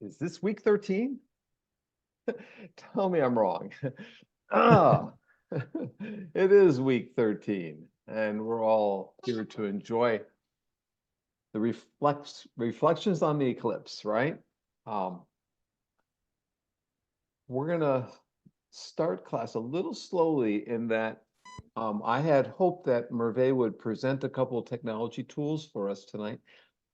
Is this week 13? Tell me I'm wrong. Ah, it is week 13, and we're all here to enjoy the reflections on the eclipse, right? Um, we're gonna start class a little slowly in that I had hoped that Merve would present a couple of technology tools for us tonight,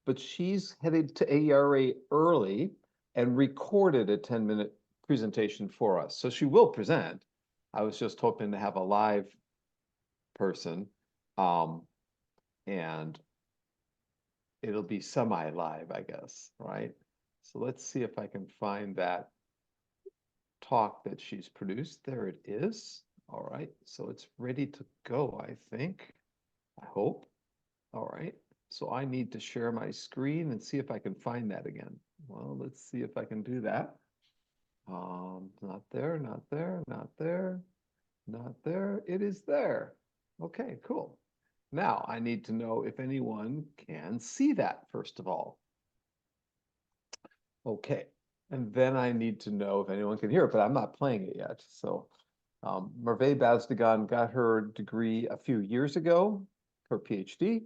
but she's headed to AERA early and recorded a 10-minute presentation for us. So she will present. I was just hoping to have a live person, um, and it'll be semi-live, I guess, right? So let's see if I can find that talk that she's produced. There it is. All right, so it's ready to go, I think. I hope. All right, so I need to share my screen and see if I can find that again. Well, let's see if I can do that. Not there, not there, not there, not there. It is there. Okay, cool. Now I need to know if anyone can see that, first of all. Okay, and then I need to know if anyone can hear it, but I'm not playing it yet. So Merve Basdogan got her degree a few years ago, her PhD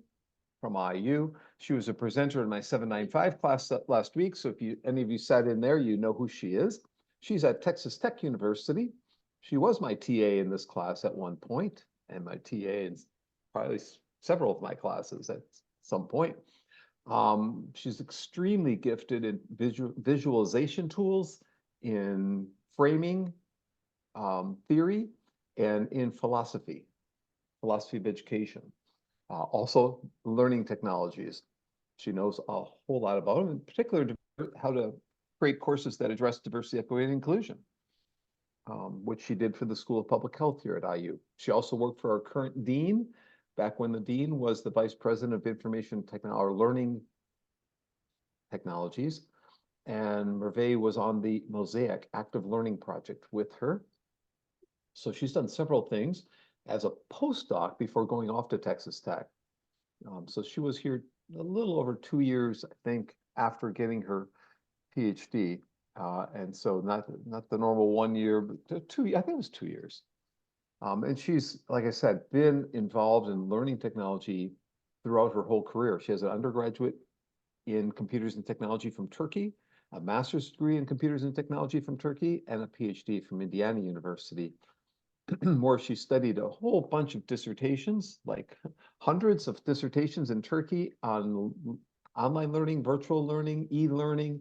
from IU. She was a presenter in my 795 class last week. So if any of you sat in there, you know who she is. She's at Texas Tech University. She was my TA in this class at one point, and my TA in probably several of my classes at some point. She's extremely gifted in visualization tools, in framing theory, and in philosophy of education. Also, learning technologies. She knows a whole lot about them, in particular, how to create courses that address diversity, equity, and inclusion, which she did for the School of Public Health here at IU. She also worked for our current dean, back when the dean was the vice president of information technology, learning technologies. And Merve was on the Mosaic active learning project with her. So she's done several things as a postdoc before going off to Texas Tech. So she was here a little over 2 years, I think, after getting her PhD. And so not the normal 1 year, but I think it was 2 years. And she's, like I said, been involved in learning technology throughout her whole career. She has an undergraduate in computers and technology from Turkey, a master's degree in computers and technology from Turkey, and a PhD from Indiana University, where she studied a whole bunch of dissertations, like hundreds of dissertations in Turkey on online learning, virtual learning, e-learning,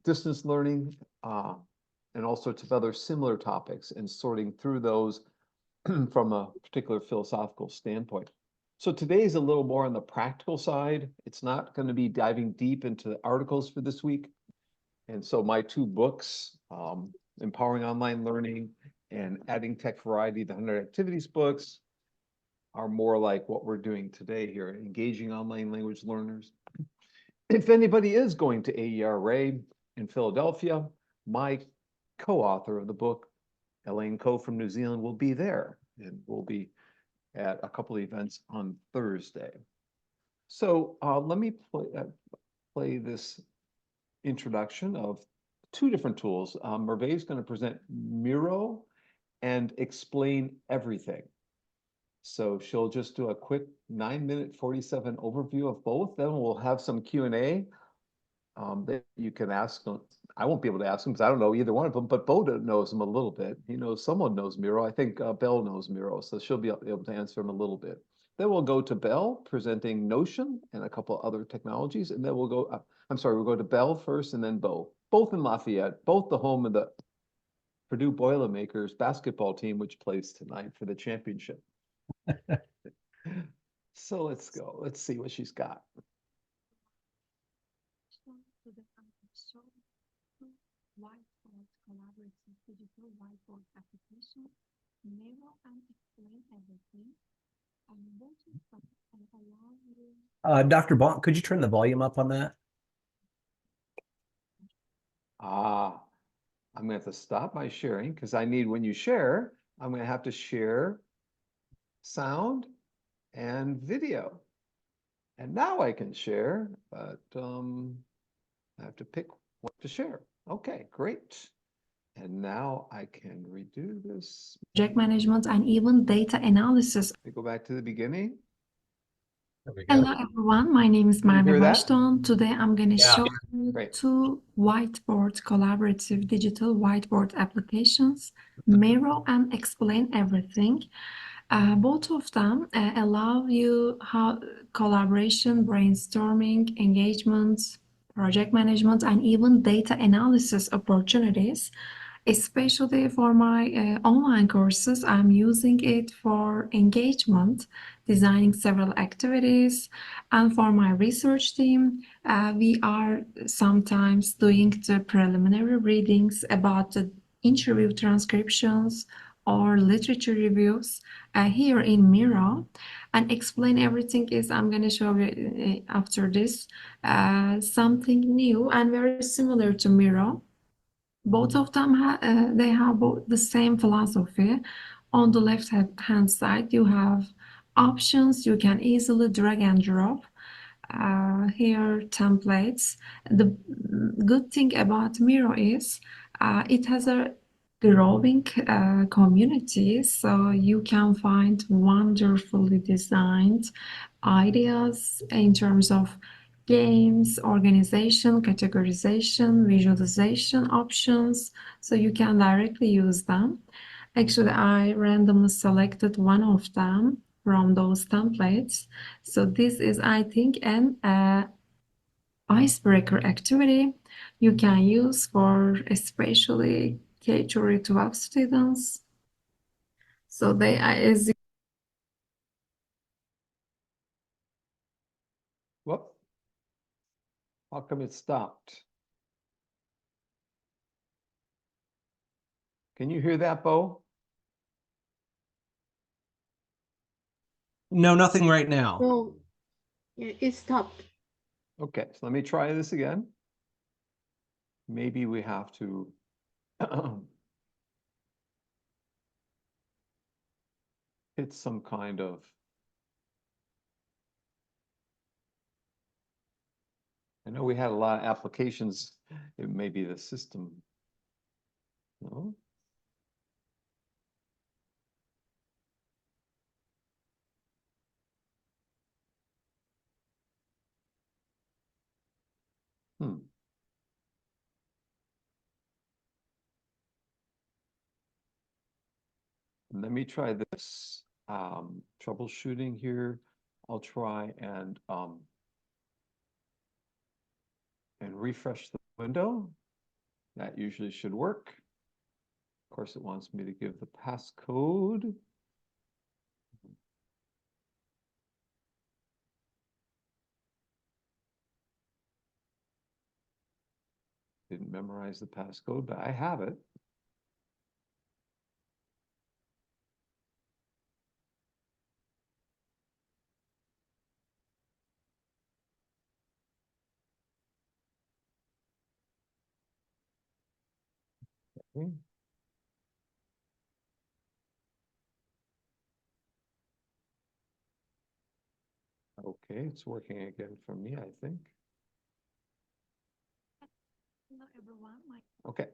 distance learning, and all sorts of other similar topics, and sorting through those from a particular philosophical standpoint. So today is a little more on the practical side. It's not going to be diving deep into the articles for this week. And so my two books, Empowering Online Learning and Adding Tech Variety, the 100 Activities books, are more like what we're doing today here, engaging online language learners. If anybody is going to AERA in Philadelphia, my co-author of the book, Elaine Coe from New Zealand, will be there, and we'll be at a couple of events on Thursday. So let me play this introduction of two different tools. Merve is going to present Miro and explain everything. So she'll just do a quick 9-minute 47 overview of both. Then we'll have some Q&A that you can ask them. I won't be able to ask them because I don't know either one of them, but Beau knows them a little bit. He knows someone knows Miro. I think Belle knows Miro, so she'll be able to answer them a little bit. Then we'll go to Belle presenting Notion and a couple other technologies, and then we'll go. We'll go to Belle first, and then Beau. Both in Lafayette, both the home of the Purdue Boilermakers basketball team, which plays tonight for the championship. So let's go. Let's see what she's got. Whiteboard collaborative digital whiteboard application, Miro and explain everything. I'm going to start and allow you. Dr. Bonk, could you turn the volume up on that? I'm going to have to stop my sharing because I need, when you share, I'm going to have to share sound and video. And now I can share, but I have to pick what to share. Okay, great. And now I can redo this. Project management, and even data analysis. We go back to the beginning. There we go. Hello everyone, my name is Can you Merve hear that? Basdogan. Today I'm going to Yeah. show you Great. two whiteboard collaborative digital whiteboard applications, Miro and Explain Everything. Both of them allow you how collaboration, brainstorming, engagement, project management, and even data analysis opportunities. Especially for my online courses, I'm using it for engagement, designing several activities. And for my research team, we are sometimes doing the preliminary readings about the interview transcriptions or literature reviews here in Miro. And Explain Everything is, I'm going to show you after this, something new and very similar to Miro. Both of them they have both the same philosophy. On the left hand side, you have options. You can easily drag and drop. Here, templates. The good thing about Miro is it has a growing community, so you can find wonderfully designed ideas in terms of games, organization, categorization, visualization options, so you can directly use them. Actually, I randomly selected one of them from those templates. So this is, I think, an icebreaker activity you can use for especially K-12 students. So they are, as Whoop. How come it stopped? Can you hear that, Beau? No, nothing right now. No, it stopped. Okay, so let me try this again. Maybe we have to hit some kind of I know we had a lot of applications. It may be the system. No? Hmm. Let me try this. Troubleshooting here. I'll try and refresh the window. That usually should work. Of course, it wants me to give the passcode. Didn't memorize the passcode, but I have it. Okay. Okay, it's working again for me, I think. hello everyone, my Okay,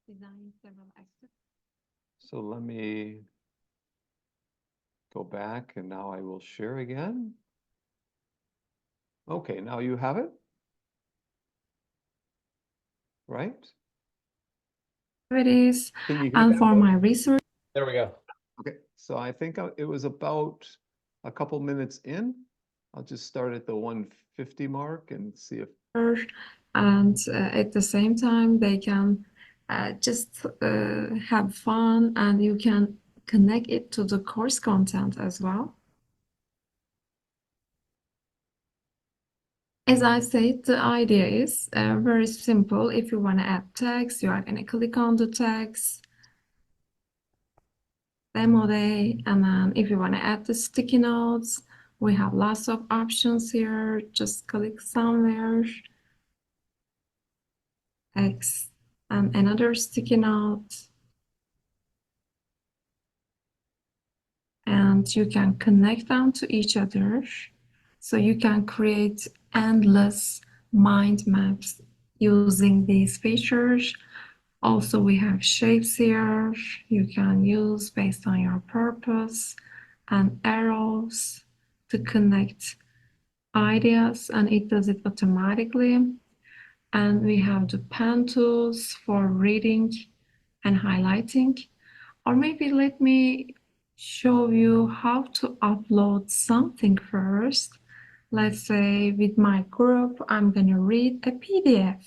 designing several activities. so let me go back and now I will share again. Okay, now you have it. Right? Activities, Can you hear and that, for Beau? my research There we go. Okay, so I think it was about a couple minutes in. I'll just start at the 150 mark and see if, and at the same time they can just have fun, and you can connect it to the course content as well. As I said, the idea is very simple. If you want to add text, you are going to click on the text, demo day, and then if you want to add the sticky notes, we have lots of options here. Just click somewhere, text, and another sticky note. And you can connect them to each other. So you can create endless mind maps using these features. Also, we have shapes here you can use based on your purpose, and arrows to connect ideas, and it does it automatically. And we have the pen tools for reading and highlighting. Or maybe let me show you how to upload something first. Let's say with my group, I'm going to read a PDF.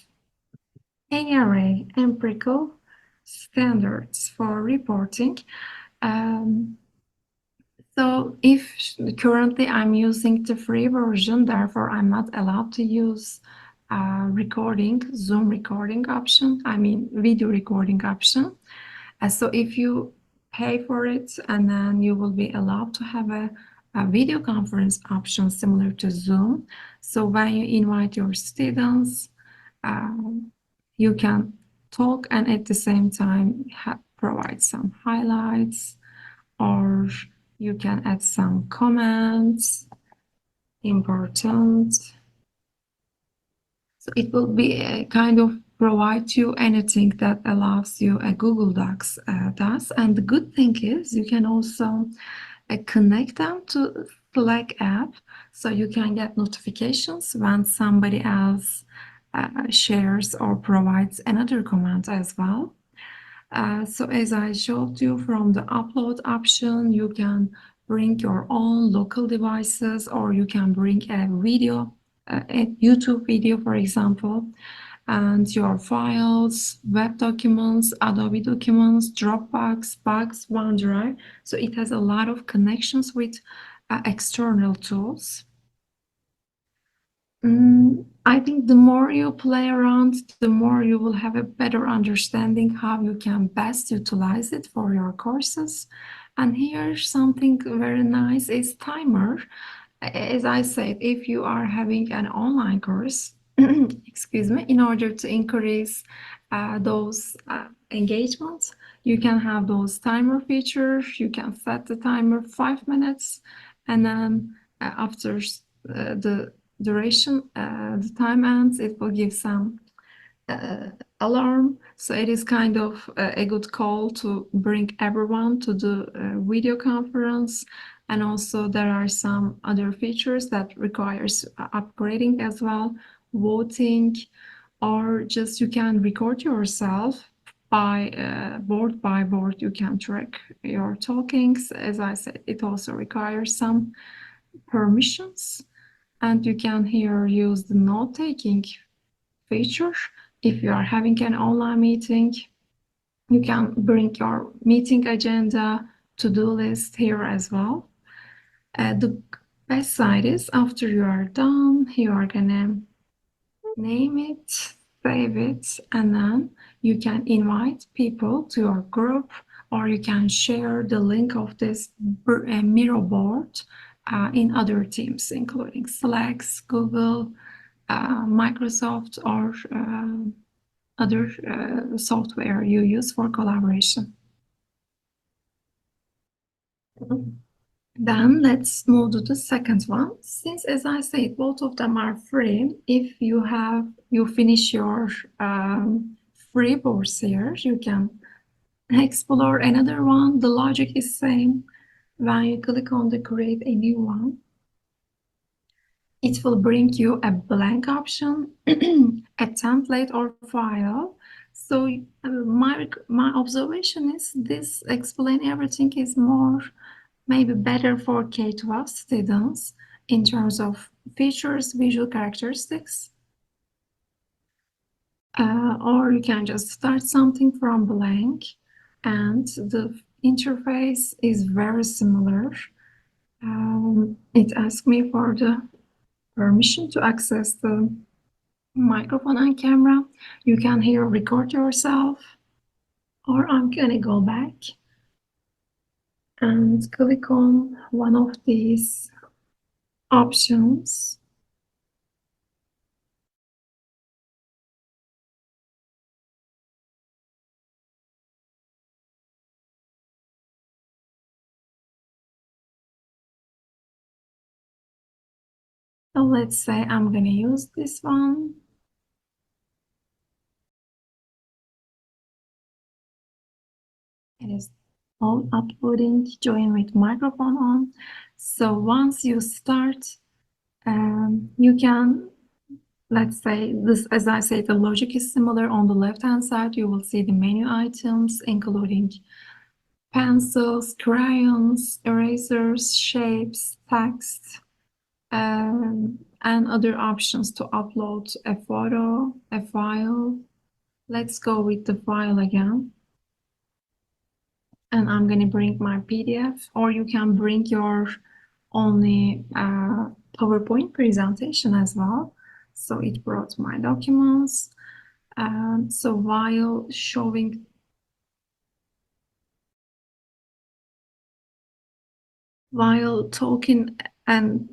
Any array, empirical standards for reporting. So if currently I'm using the free version, therefore I'm not allowed to use Zoom recording option, I mean video recording option. So if you pay for it, and then you will be allowed to have a video conference option similar to Zoom. So when you invite your students, you can talk and at the same time provide some highlights, or you can add some comments, important. So it will be a kind of provide you anything that allows you a Google Docs does. And the good thing is you can also connect them to Slack app, so you can get notifications when somebody else shares or provides another comment as well. So as I showed you, from the upload option, you can bring your own local devices, or you can bring a video, a YouTube video, for example, and your files, web documents, Adobe documents, Dropbox, Box, OneDrive. So it has a lot of connections with external tools. I think the more you play around, the more you will have a better understanding how you can best utilize it for your courses. And here's something very nice is timer. As I said, if you are having an online course, excuse me, in order to increase those engagements, you can have those timer features. You can set the timer 5 minutes, and then after the duration, the time ends, it will give some alarm. So it is kind of a good call to bring everyone to the video conference. And also there are some other features that requires upgrading as well, voting, or just you can record yourself by board. You can track your talkings. As I said, it also requires some permissions. And you can here use the note-taking feature. If you are having an online meeting, you can bring your meeting agenda, to-do list here as well. The best side is after you are done, you are gonna name it, save it, and then you can invite people to your group, or you can share the link of this Miro board in other teams, including Slack, Google, Microsoft, or other software you use for collaboration. Then let's move to the second one. Since, as I said, both of them are free, if you finish your free course here, you can explore another one. The logic is same. When you click on the create a new one, it will bring you a blank option, a template or file. So my observation is this explain everything is more maybe better for K-12 students in terms of features, visual characteristics. Or you can just start something from blank, and the interface is very similar. It asks me for the permission to access the microphone and camera. You can here record yourself, or I'm gonna go back and click on one of these options. So let's say I'm gonna use this one. It is all uploading. Join with microphone on. So once you start, you can, let's say this, as I say, the logic is similar. On the left-hand side, you will see the menu items, including pencils, crayons, erasers, shapes, text, and other options to upload a photo, a file. Let's go with the file again. And I'm going to bring my PDF, or you can bring your only PowerPoint presentation as well. So it brought my documents. So while talking and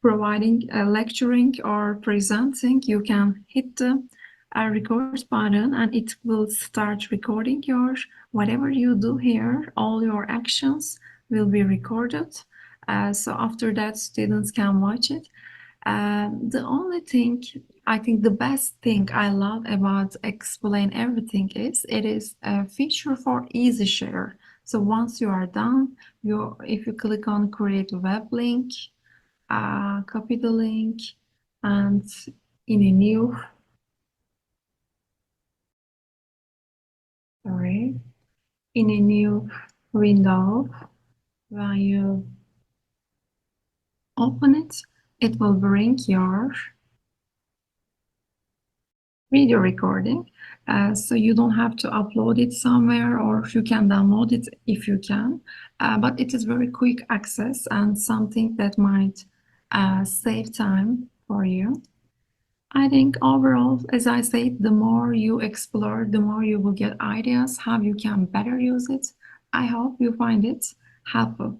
providing lecturing or presenting, you can hit the record button and it will start recording your whatever you do here. All your actions will be recorded. So after that, students can watch it. The only thing, I think the best thing I love about Explain Everything is it is a feature for easy share. So once you are done, if you click on create web link, copy the link, and in a new window, when you open it, it will bring your video recording. So you don't have to upload it somewhere, or you can download it if you can. But it is very quick access and something that might save time for you. I think overall, as I said, the more you explore, the more you will get ideas how you can better use it. I hope you find it helpful.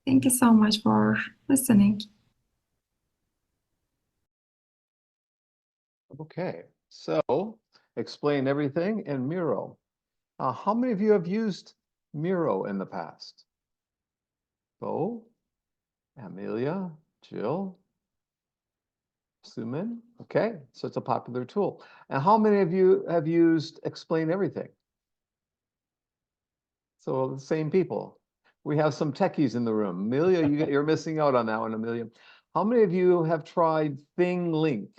Thank you so much for listening. Okay, so Explain Everything and Miro. How many of you have used Miro in the past? Beau, Amelia, Jill, Suman. Okay, so it's a popular tool. And how many of you have used Explain Everything? So the same people. We have some techies in the room. Amelia, you're missing out on that one, Amelia. How many of you have tried Thing Link?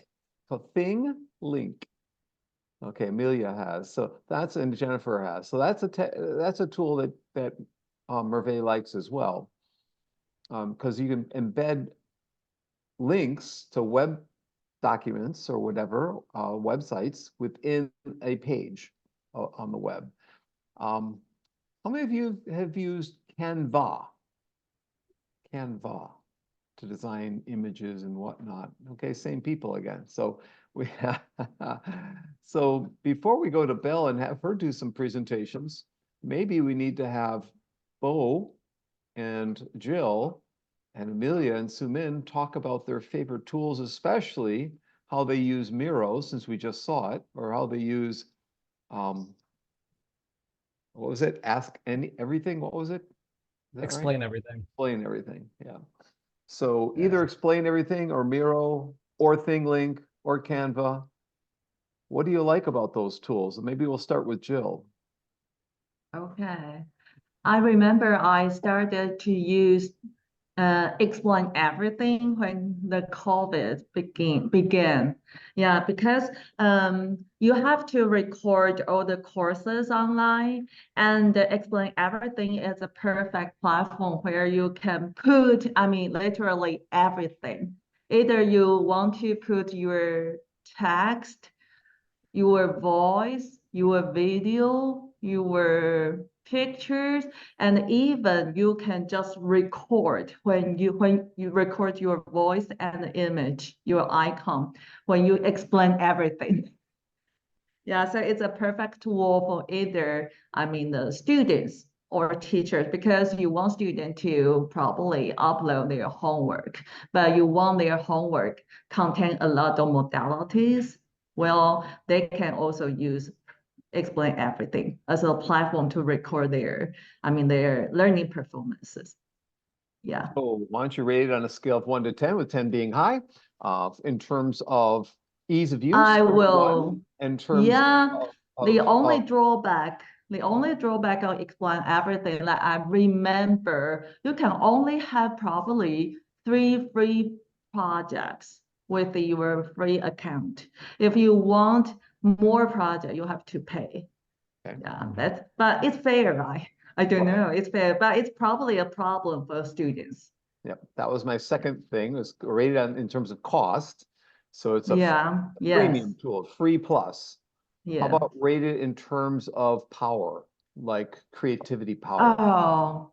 So Thing Link. Okay, Amelia has. So that's, and Jennifer has. So that's a tool that Merve likes as well, because you can embed links to web documents or whatever websites within a page on the web. How many of you have used Canva? Canva to design images and whatnot. Okay, same people again. So we have, so before we go to Belle and have her do some presentations, maybe we need to have Beau and Jill and Amelia and Sumin talk about their favorite tools, especially how they use Miro, since we just saw it, or how they use, what was it? Ask everything. What was it? Is that Explain right? Everything. Explain Everything. Yeah. So Yeah. either Explain Everything or Miro or ThingLink or Canva. What do you like about those tools? Maybe we'll start with Jill. Okay. I remember I started to use Explain Everything when the COVID began. Yeah, because you have to record all the courses online, and Explain Everything is a perfect platform where you can put, I mean, literally everything. Either you want to put your text, your voice, your video, your pictures, and even you can just record when you record your voice and image, your icon, when you explain everything. Yeah, so it's a perfect tool for either, I mean, the students or teachers, because you want students to probably upload their homework, but you want their homework contain a lot of modalities. Well, they can also use Explain Everything as a platform to record their, I mean, their learning performances. Yeah. So why don't you rate it on a scale of 1 to 10, with 10 being high, in terms of ease of use? I One, will, in terms yeah, the only of drawback The only drawback of explain everything that I remember, you can only have probably 3 free projects with your free account. If you want more project, you have to pay. Okay. Yeah, but it's fair, right? I don't know, it's fair, but it's probably a problem for students. Yep, that was my second thing, was rated on in terms of cost. So it's a Yeah, yes, premium tool, free plus. How yeah. about rated in terms of power, like creativity power? Oh,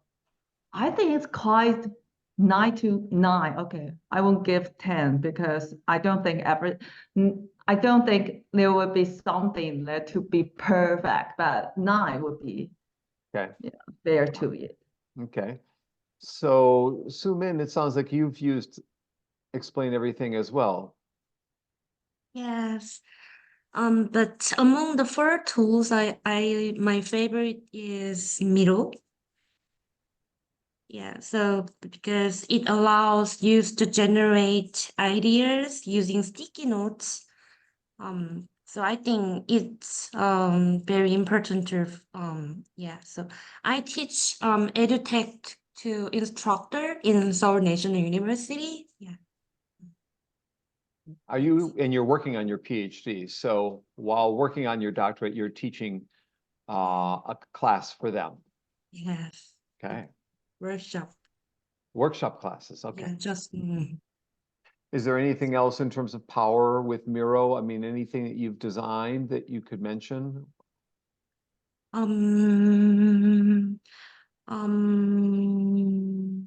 I think it's quite 9 to 9. Okay, I won't give 10 because I don't think I don't think there would be something that to be perfect, but 9 would be Okay, fair to it. okay. So Su Min, it sounds like you've used Explain Everything as well. Yes. But among the four tools, my favorite is Miro. Yeah, so because it allows you to generate ideas using sticky notes. So I think it's very important to yeah. So I teach edutech to instructor in Seoul National University. Yeah. Are you, and you're working on your PhD, so while working on your doctorate, you're teaching a class for them. Yes. Okay, Workshop. workshop classes, Yeah, okay. just Is there anything else in terms of power with Miro? I mean, anything that you've designed that you could mention? um um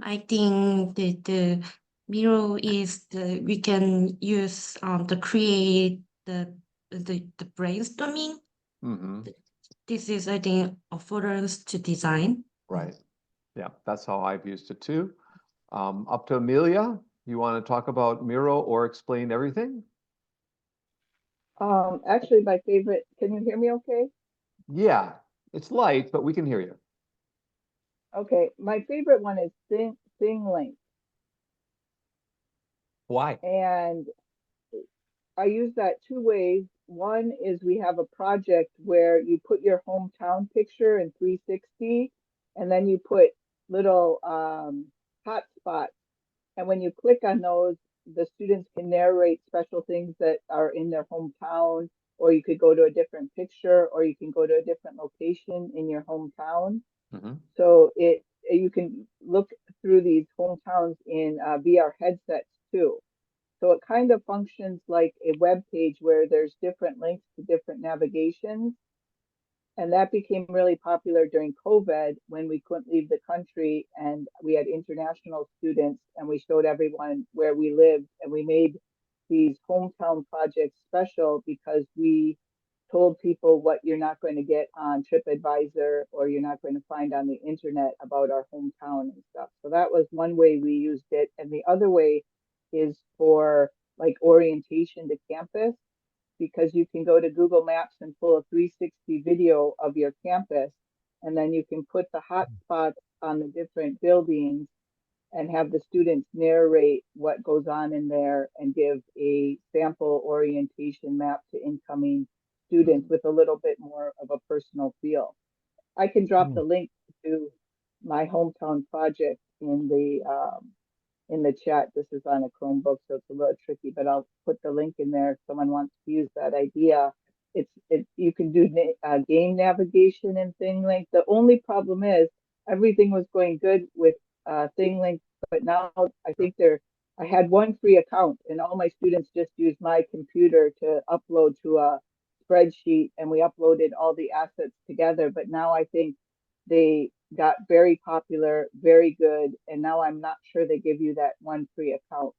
I think the Miro is the we can use to create the brainstorming. Mm-hmm. This is I think affords to design. Right. Yeah, that's how I've used it too. Up to Amelia, you want to talk about Miro or Explain Everything? Actually, my favorite, can you hear me okay? Yeah, it's light, but we can hear you. Okay, my favorite one is ThingLink. Why? And I use that two ways. One is we have a project where you put your hometown picture in 360, and then you put little hotspots. And when you click on those, the students can narrate special things that are in their hometown, or you could go to a different picture, or you can go to a different location in your hometown. Mm-hmm. So you can look through these hometowns in VR headsets too. So it kind of functions like a web page where there's different links to different navigations. And that became really popular during COVID when we couldn't leave the country and we had international students and we showed everyone where we lived, and we made these hometown projects special because we told people what you're not going to get on TripAdvisor or you're not going to find on the internet about our hometown and stuff. So that was one way we used it. And the other way is for like orientation to campus, because you can go to Google Maps and pull a 360 video of your campus, and then you can put the hotspots on the different buildings and have the students narrate what goes on in there and give a sample orientation map to incoming students with a little bit more of a personal feel. I can drop the link to my hometown project in the chat. This is on a Chromebook, so it's a little tricky, but I'll put the link in there if someone wants to use that idea. You can do game navigation and ThingLink. The only problem is everything was going good with ThingLink, but now I think I had one free account and all my students just used my computer to upload to a spreadsheet, and we uploaded all the assets together. But now I think they got very popular, very good, and now I'm not sure they give you that one free account.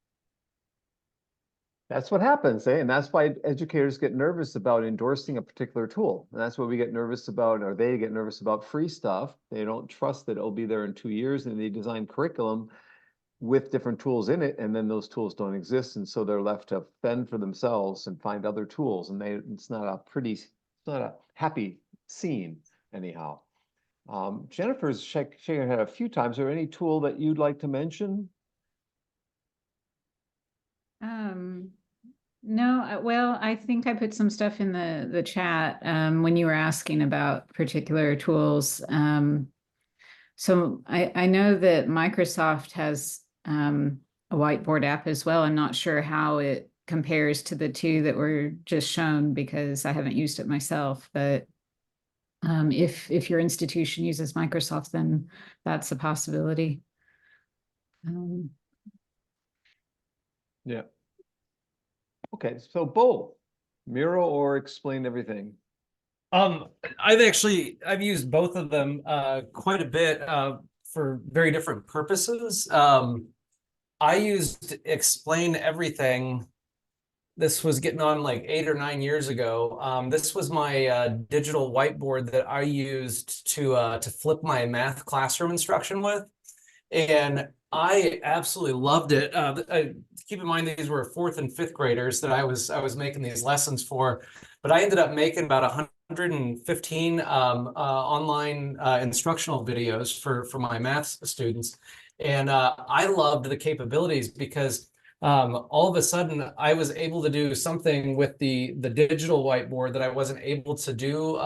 That's what happens, eh? And that's why educators get nervous about endorsing a particular tool. And that's what we get nervous about, or they get nervous about free stuff. They don't trust that it'll be there in 2 years, and they design curriculum with different tools in it, and then those tools don't exist. And so they're left to fend for themselves and find other tools. And it's not it's not a happy scene anyhow. Jennifer's shaking her head a few times. Are there any tool that you'd like to mention? No, well, I think I put some stuff in the chat when you were asking about particular tools. So I know that Microsoft has a whiteboard app as well. I'm not sure how it compares to the two that were just shown because I haven't used it myself. But if your institution uses Microsoft, then that's a possibility. Yeah. Okay, so Beau, Miro or explain everything? I've used both of them quite a bit for very different purposes. I used Explain Everything. This was getting on like 8 or 9 years ago. This was my digital whiteboard that I used to flip my math classroom instruction with, and I absolutely loved it. Keep in mind these were 4th and 5th graders that I was making these lessons for, but I ended up making about 115 online instructional videos for my math students, and I loved the capabilities because all of a sudden I was able to do something with the digital whiteboard that I wasn't able to do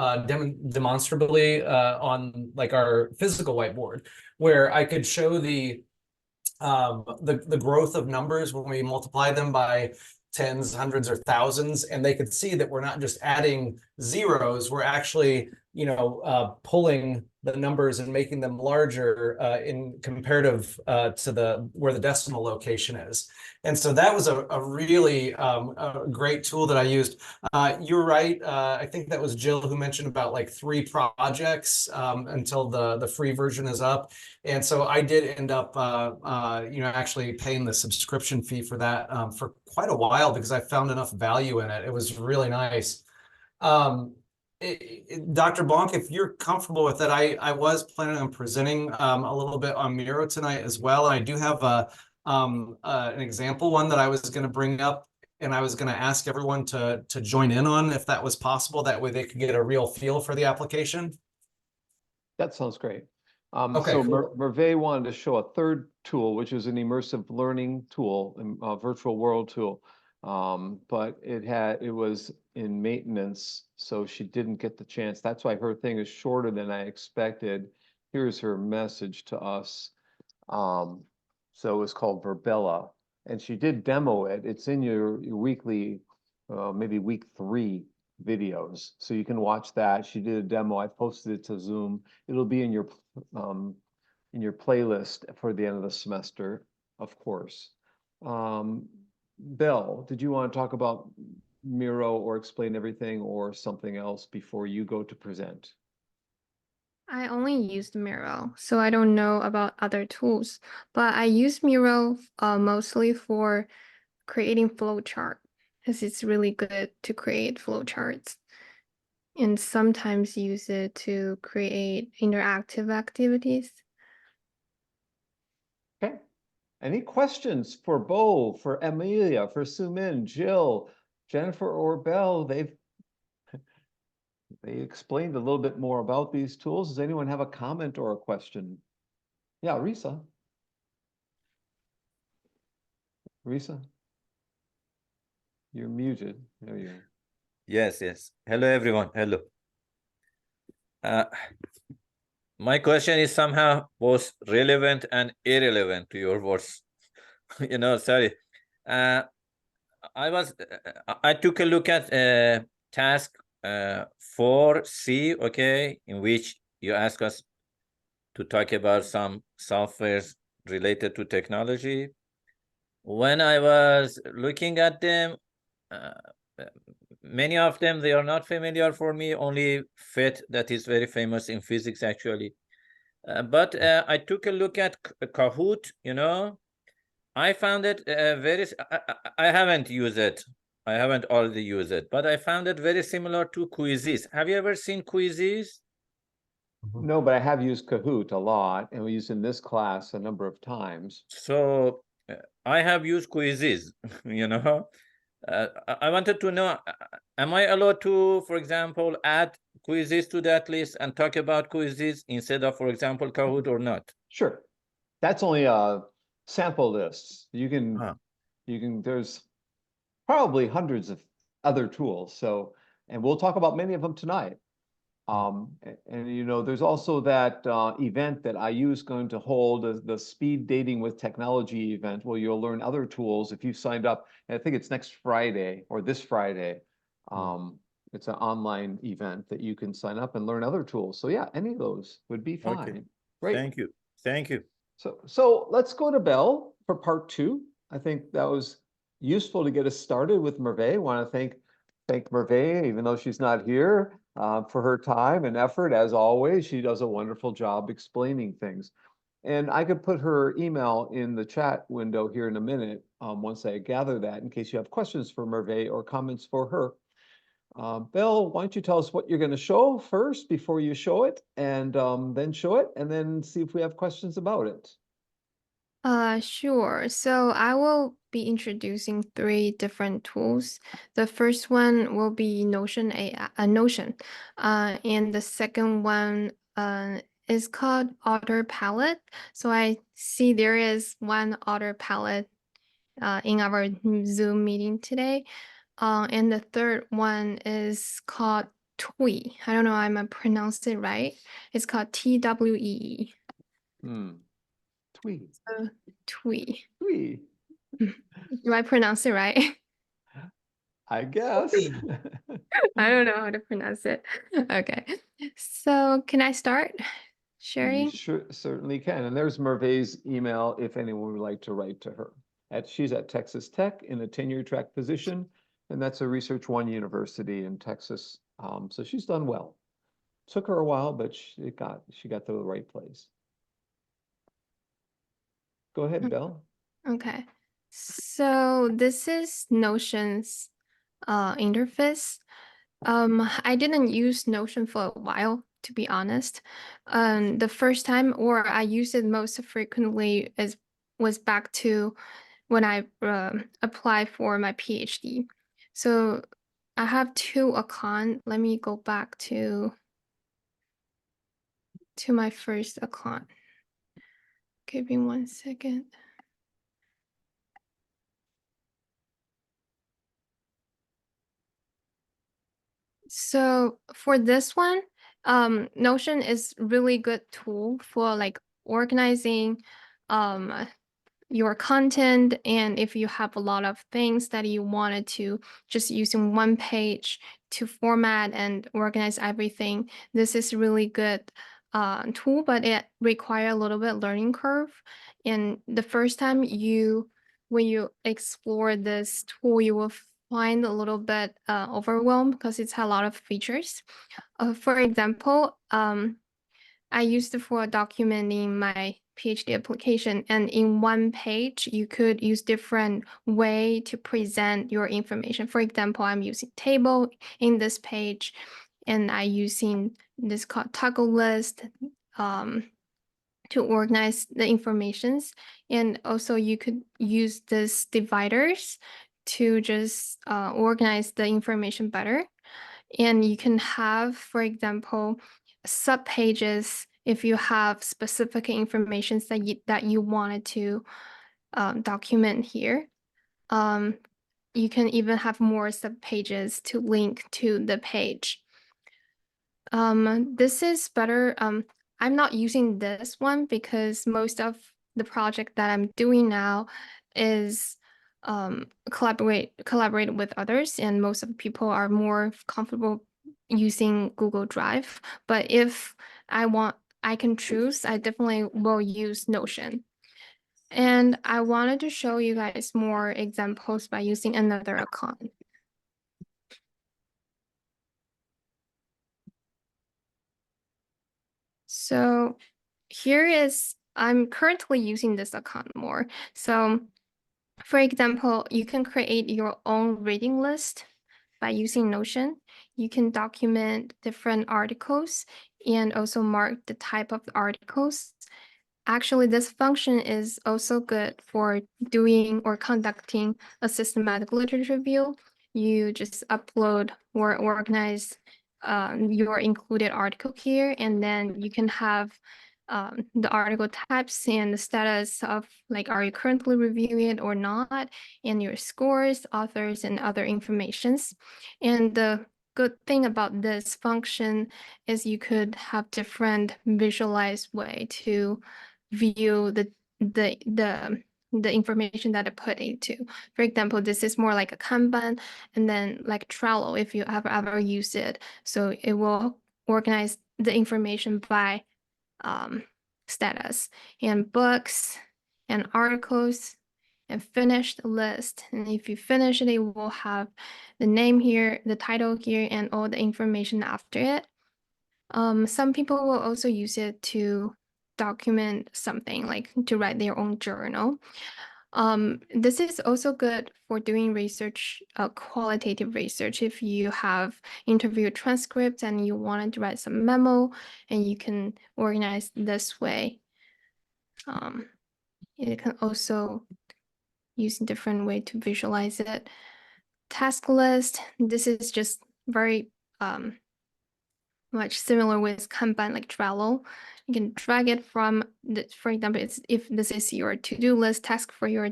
demonstrably on like our physical whiteboard, where I could show the growth of numbers when we multiply them by tens, hundreds, or thousands, and they could see that we're not just adding zeros, we're actually, pulling the numbers and making them larger in comparative to where the decimal location is. And so that was a really a great tool that I used. You're right. I think that was Jill who mentioned about like 3 projects until the free version is up. And so I did end up, actually paying the subscription fee for that for quite a while because I found enough value in it. It was really nice. Dr. Bonk, if you're comfortable with it, I was planning on presenting a little bit on Miro tonight as well. And I do have an example one that I was going to bring up, and I was going to ask everyone to join in on if that was possible. That way they could get a real feel for the application. That sounds great. Okay, so cool. Merve wanted to show a third tool, which is an immersive learning tool, a virtual world tool. But it was in maintenance, so she didn't get the chance. That's why her thing is shorter than I expected. Here's her message to us. So it was called Verbella, and she did demo it. It's in your weekly, maybe week 3 videos, so you can watch that. She did a demo. I posted it to Zoom. It'll be in your playlist for the end of the semester, of course. Belle, did you want to talk about Miro or explain everything or something else before you go to present? I only used Miro, so I don't know about other tools, but I use Miro mostly for creating flowchart because it's really good to create flowcharts, and sometimes use it to create interactive activities. Okay. Any questions for Beau, for Amelia, for Sumin, Jill, Jennifer, or Belle? They explained a little bit more about these tools. Does anyone have a comment or a question? Yeah, Risa. Risa, you're muted. There you go. Yes. Hello, everyone. Hello. My question is somehow both relevant and irrelevant to your words. Sorry. I took a look at task 4C, okay, in which you ask us to talk about some softwares related to technology. When I was looking at them, many of them, they are not familiar for me, only FET that is very famous in physics actually. But I took a look at Kahoot, I found it I haven't used it. I haven't already used it, but I found it very similar to Quizzes. Have you ever seen Quizzes? No, but I have used Kahoot a lot, and we used in this class a number of times. So I have used Quizzes, I wanted to know, am I allowed to, for example, add Quizzes to that list and talk about Quizzes instead of, for example, Kahoot or not? Sure. That's only a sample list. You can, there's probably hundreds of other tools. So, and we'll talk about many of them tonight. You know, there's also that event that IU is going to hold, the Speed Dating with Technology event, where you'll learn other tools if you signed up. And I think it's next Friday or this Friday. It's an online event that you can sign up and learn other tools. So yeah, any of those would be fine. Okay. Great. Thank you. Thank you. So let's go to Belle for part 2. I think that was useful to get us started with Merve. Want to thank Merve, even though she's not here, for her time and effort. As always, she does a wonderful job explaining things. And I could put her email in the chat window here in a minute, once I gather that, in case you have questions for Merve or comments for her. Belle, why don't you tell us what you're going to show first before you show it, and then show it, and then see if we have questions about it. Sure. So I will be introducing 3 different tools. The first one will be Notion AI, Notion. And the second one is called Otter Palette. So I see there is one Otter Palette in our Zoom meeting today. And the third one is called Twee. I don't know, I'm gonna pronounce it right. It's called TWEE. Twee. Twee. Twee. Do I pronounce it right? I guess. I don't know how to pronounce it. Okay. So can I start sharing? You certainly can. And there's Merve's email if anyone would like to write to her. She's at Texas Tech in a tenure track position, and that's a Research One university in Texas. So she's done well. Took her a while, but she got to the right place. Go ahead, Belle. Okay. So this is Notion's interface. I didn't use Notion for a while, to be honest. The first time, or I used it most frequently, was back to when I applied for my PhD. So I have 2 accounts. Let me go back to my first account. Give me 1 second. So for this one, Notion is really good tool for like organizing your content, and if you have a lot of things that you wanted to just using one page to format and organize everything, this is really good tool, but it require a little bit learning curve. And the first time when you explore this tool, you will find a little bit overwhelmed because it's a lot of features. For example, I used it for documenting my PhD application, and in one page, you could use different way to present your information. For example, I'm using table in this page, and I using this called toggle list to organize the informations. And also you could use this dividers to just organize the information better. And you can have, for example, subpages if you have specific information that you wanted to document here. You can even have more subpages to link to the page. This is better. I'm not using this one because most of the project that I'm doing now is collaborate with others, and most of the people are more comfortable using Google Drive. But if I can choose, I definitely will use Notion. And I wanted to show you guys more examples by using another account. So I'm currently using this account more. So for example, you can create your own reading list by using Notion. You can document different articles and also mark the type of articles. Actually, this function is also good for doing or conducting a systematic literature review. You just upload or organize your included article here, and then you can have the article types and the status of like, are you currently reviewing it or not, and your scores, authors, and other informations. And the good thing about this function is you could have different visualized way to view the information that I put into. For example, this is more like a Kanban, and then like Trello, if you ever use it. So it will organize the information by status, and books and articles and finished list. And if you finish it, it will have the name here, the title here, and all the information after it. Some people will also use it to document something, like to write their own journal. This is also good for doing research, qualitative research. If you have interview transcripts and you wanted to write some memo, and you can organize this way. You can also use a different way to visualize it. Task list, this is just very much similar with Kanban, like Trello. You can drag it from, for example, if this is your to-do list task for your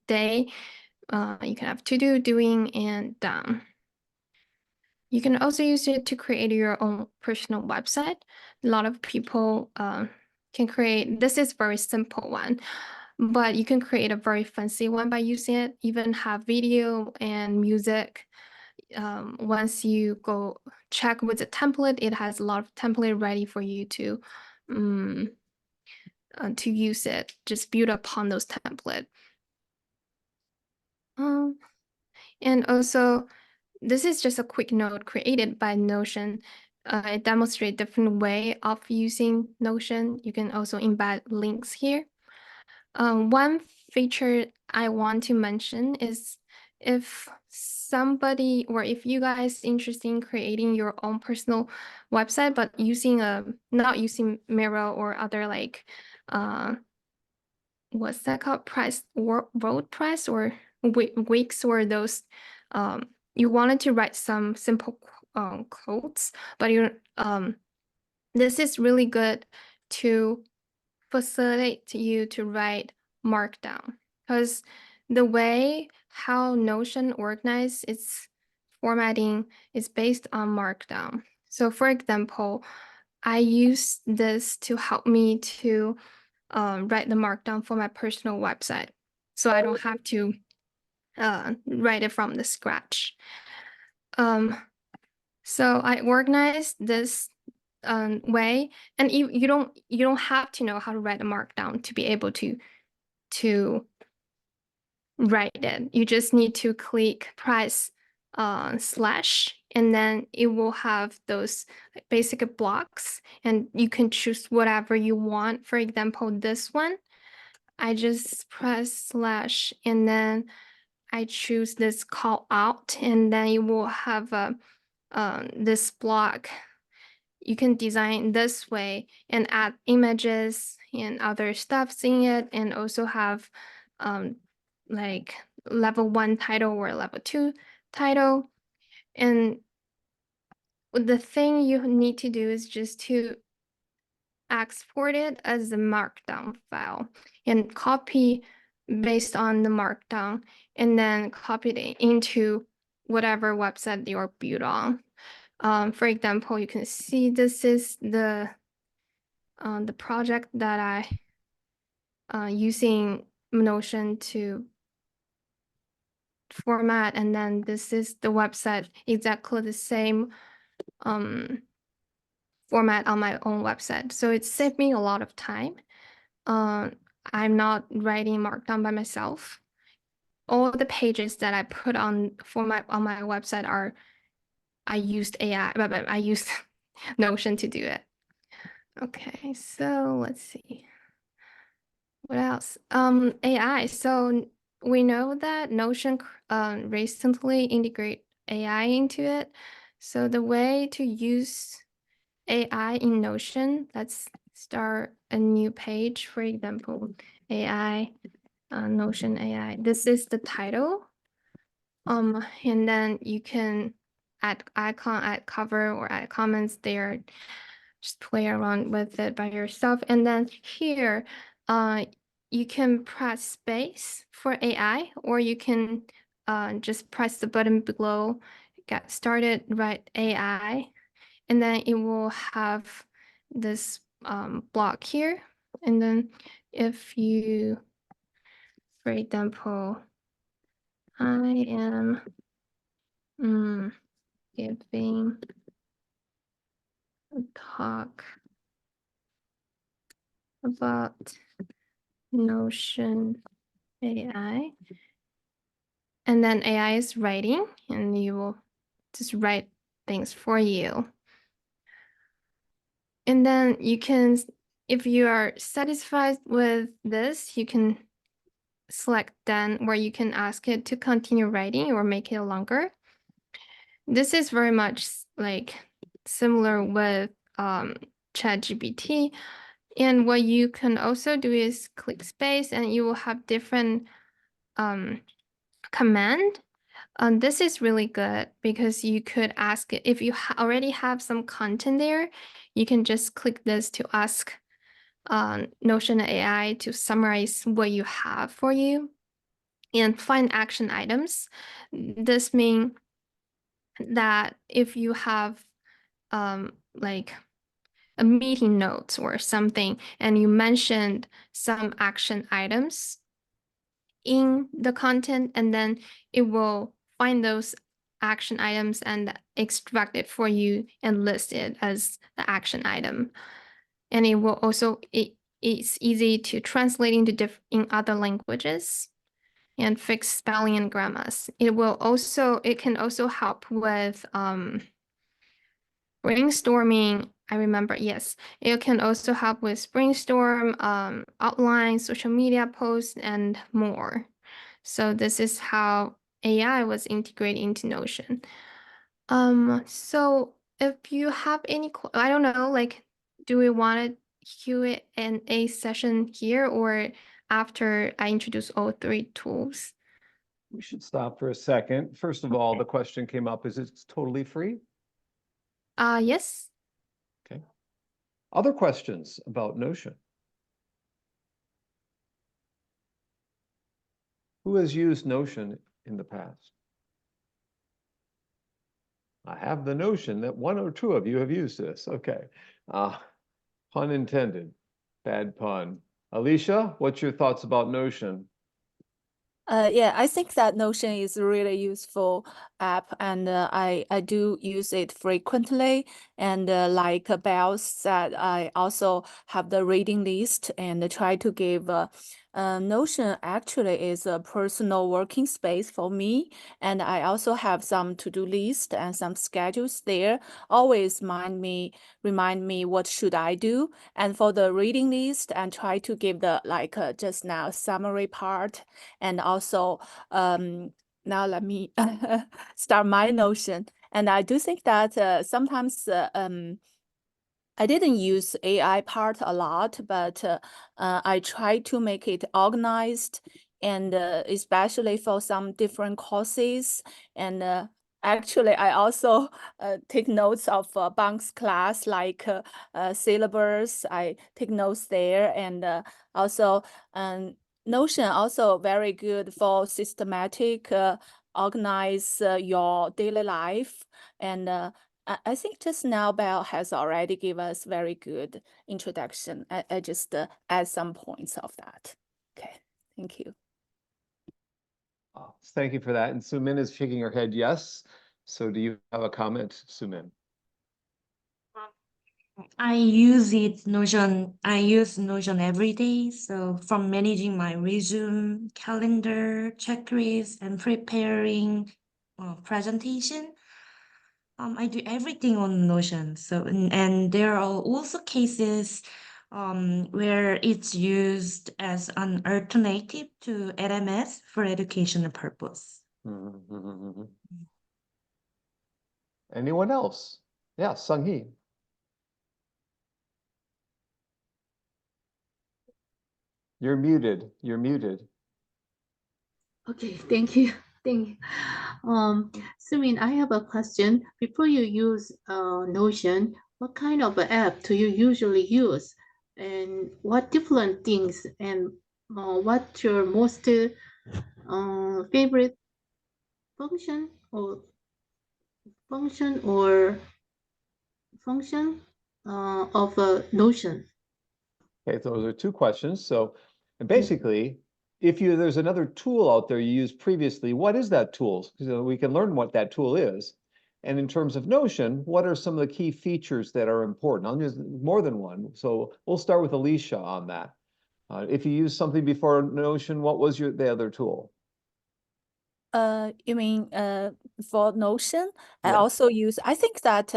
day, you can have to-do, doing, and done. You can also use it to create your own personal website. A lot of people can create, this is very simple one, but you can create a very fancy one by using it, even have video and music. Once you go check with the template, it has a lot of template ready for you to use it. Just build upon those templates. And also, this is just a quick note created by Notion. It demonstrates different way of using Notion. You can also embed links here. One feature I want to mention is if somebody, or if you guys interested in creating your own personal website, but using not using Miro or other like what's that called, WordPress or Wix, or those, you wanted to write some simple codes, but this is really good to facilitate you to write Markdown, because the way how Notion organizes its formatting is based on Markdown. So for example, I use this to help me to write the Markdown for my personal website, so I don't have to write it from the scratch. So I organized this way, and you don't have to know how to write a Markdown to be able to write it. You just need to click press slash, and then it will have those basic blocks, and you can choose whatever you want. For example, this one, I just press slash, and then I choose this call out, and then you will have this block. You can design this way and add images and other stuffs in it, and also have like level 1 title or level 2 title. And the thing you need to do is just to export it as a markdown file and copy based on the markdown, and then copy it into whatever website you're built on. For example, you can see this is the project that I using Notion to format, and then this is the website, exactly the same format on my own website. So it saved me a lot of time. I'm not writing Markdown by myself. All the pages that I put on my website are, I used AI, but I used Notion to do it. Okay, so let's see. What else? AI. So we know that Notion recently integrate AI into it. So the way to use AI in Notion, let's start a new page. For example, AI, Notion AI. This is the title. And then you can add icon, add cover, or add comments there. just play around with it by yourself. And then here, you can press space for AI, or you can just press the button below, get started, write AI, and then it will have this block here. And then if you, for example, I am giving a talk about Notion AI, and then AI is writing, and you will just write things for you. And then you can, if you are satisfied with this, you can select done, where you can ask it to continue writing or make it longer. This is very much like similar with ChatGPT. And what you can also do is click space, and you will have different command. This is really good because you could ask it, if you already have some content there, you can just click this to ask Notion AI to summarize what you have for you and find action items. This means that if you have like a meeting notes or something, and you mentioned some action items in the content, and then it will find those action items and extract it for you and list it as the action item. And it will also, it's easy to translate into in other languages and fix spelling and grammars. It can also help with brainstorming. I remember, yes, it can also help with brainstorm, outline, social media posts, and more. So this is how AI was integrated into Notion. So if you have any, I don't know, like, do we want a Q&A session here or after I introduce all three tools? We should stop for a second. First of all, the question came up, is it totally free? Yes. Okay. Other questions about Notion? Who has used Notion in the past? I have the notion that one or two of you have used this. Okay. Pun intended. Bad pun. Alicia, what's your thoughts about Notion? Yeah, I think that Notion is a really useful app, and I do use it frequently. And like Belle said, I also have the reading list and try to give Notion actually is a personal working space for me. And I also have some to-do list and some schedules there. Always remind me what should I do. And for the reading list, and try to give the just now summary part. And also now let me start my Notion. And I do think that sometimes I didn't use AI part a lot, but I try to make it organized, and especially for some different courses. And actually, I also take notes of Bank's class, like syllabus. I take notes there, and also Notion also very good for systematic organize your daily life. And I think just now Belle has already given us very good introduction. I just add some points of that. Okay, thank you. Thank you for that. And Sumin is shaking her head yes. So do you have a comment, Sumin? I use Notion every day. So from managing my resume, calendar, checklist, and preparing presentation, I do everything on Notion. So and there are also cases where it's used as an alternative to LMS for educational purpose. Anyone else? Yeah, Sung-hee. You're muted. You're muted. Okay, thank you. Thank you. Sumin, I have a question. Before you use Notion, what kind of an app do you usually use, and what different things, and what's your most favorite function or function or function of Notion? Okay, those are two questions. So, and basically, if there's another tool out there you used previously, what is that tool? So we can learn what that tool is. And in terms of Notion, what are some of the key features that are important? I'll use more than one. So we'll start with Alicia on that. If you used something before Notion, what was the other tool? You mean for Notion? I Yeah. also use, I think that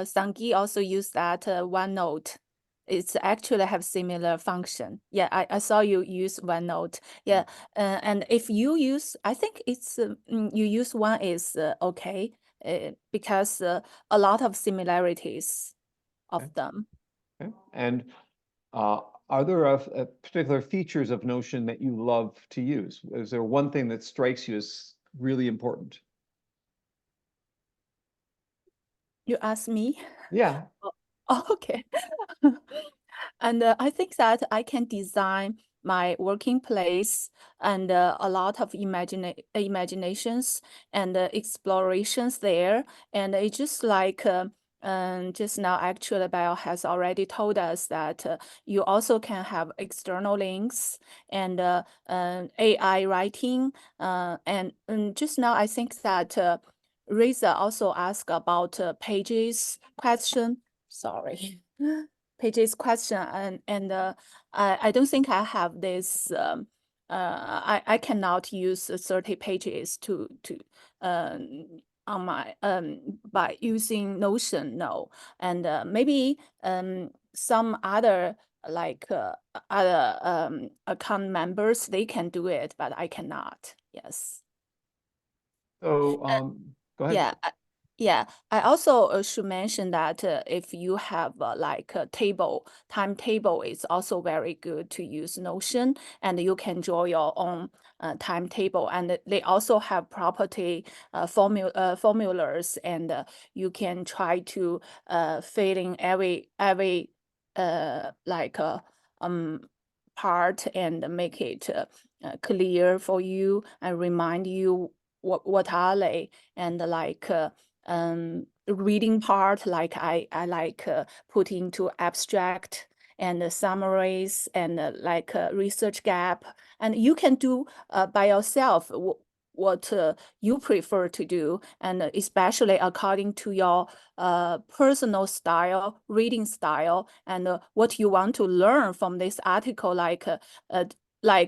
Sanghi also use that OneNote. It's actually have similar function. Yeah, I saw you use OneNote. Yeah, and if you use, I think it's you use one is okay because a lot of similarities of Okay. them. Okay. And are there particular features of Notion that you love to use? Is there one thing that strikes you as really important? You ask me? Yeah. Oh, okay. And I think that I can design my working place and a lot of imaginations and explorations there. And it's just like just now, actually, Belle has already told us that you also can have external links and AI writing. And just now, I think that Reza also asked about Page's question. Sorry. Page's question, and I don't think I have this. I cannot use 30 pages to on my by using Notion. No, and maybe some other like other account members, they can do it, but I cannot. Yes. So, go ahead. Yeah, yeah. I also should mention that if you have like a timetable is also very good to use Notion, and you can draw your own timetable. And they also have property formulas, and you can try to fill in every like part and make it clear for you and remind you what are they, and like reading part, like I like put into abstract and summaries and like research gap, and you can do by yourself what you prefer to do, and especially according to your personal style, reading style, and what you want to learn from this article, like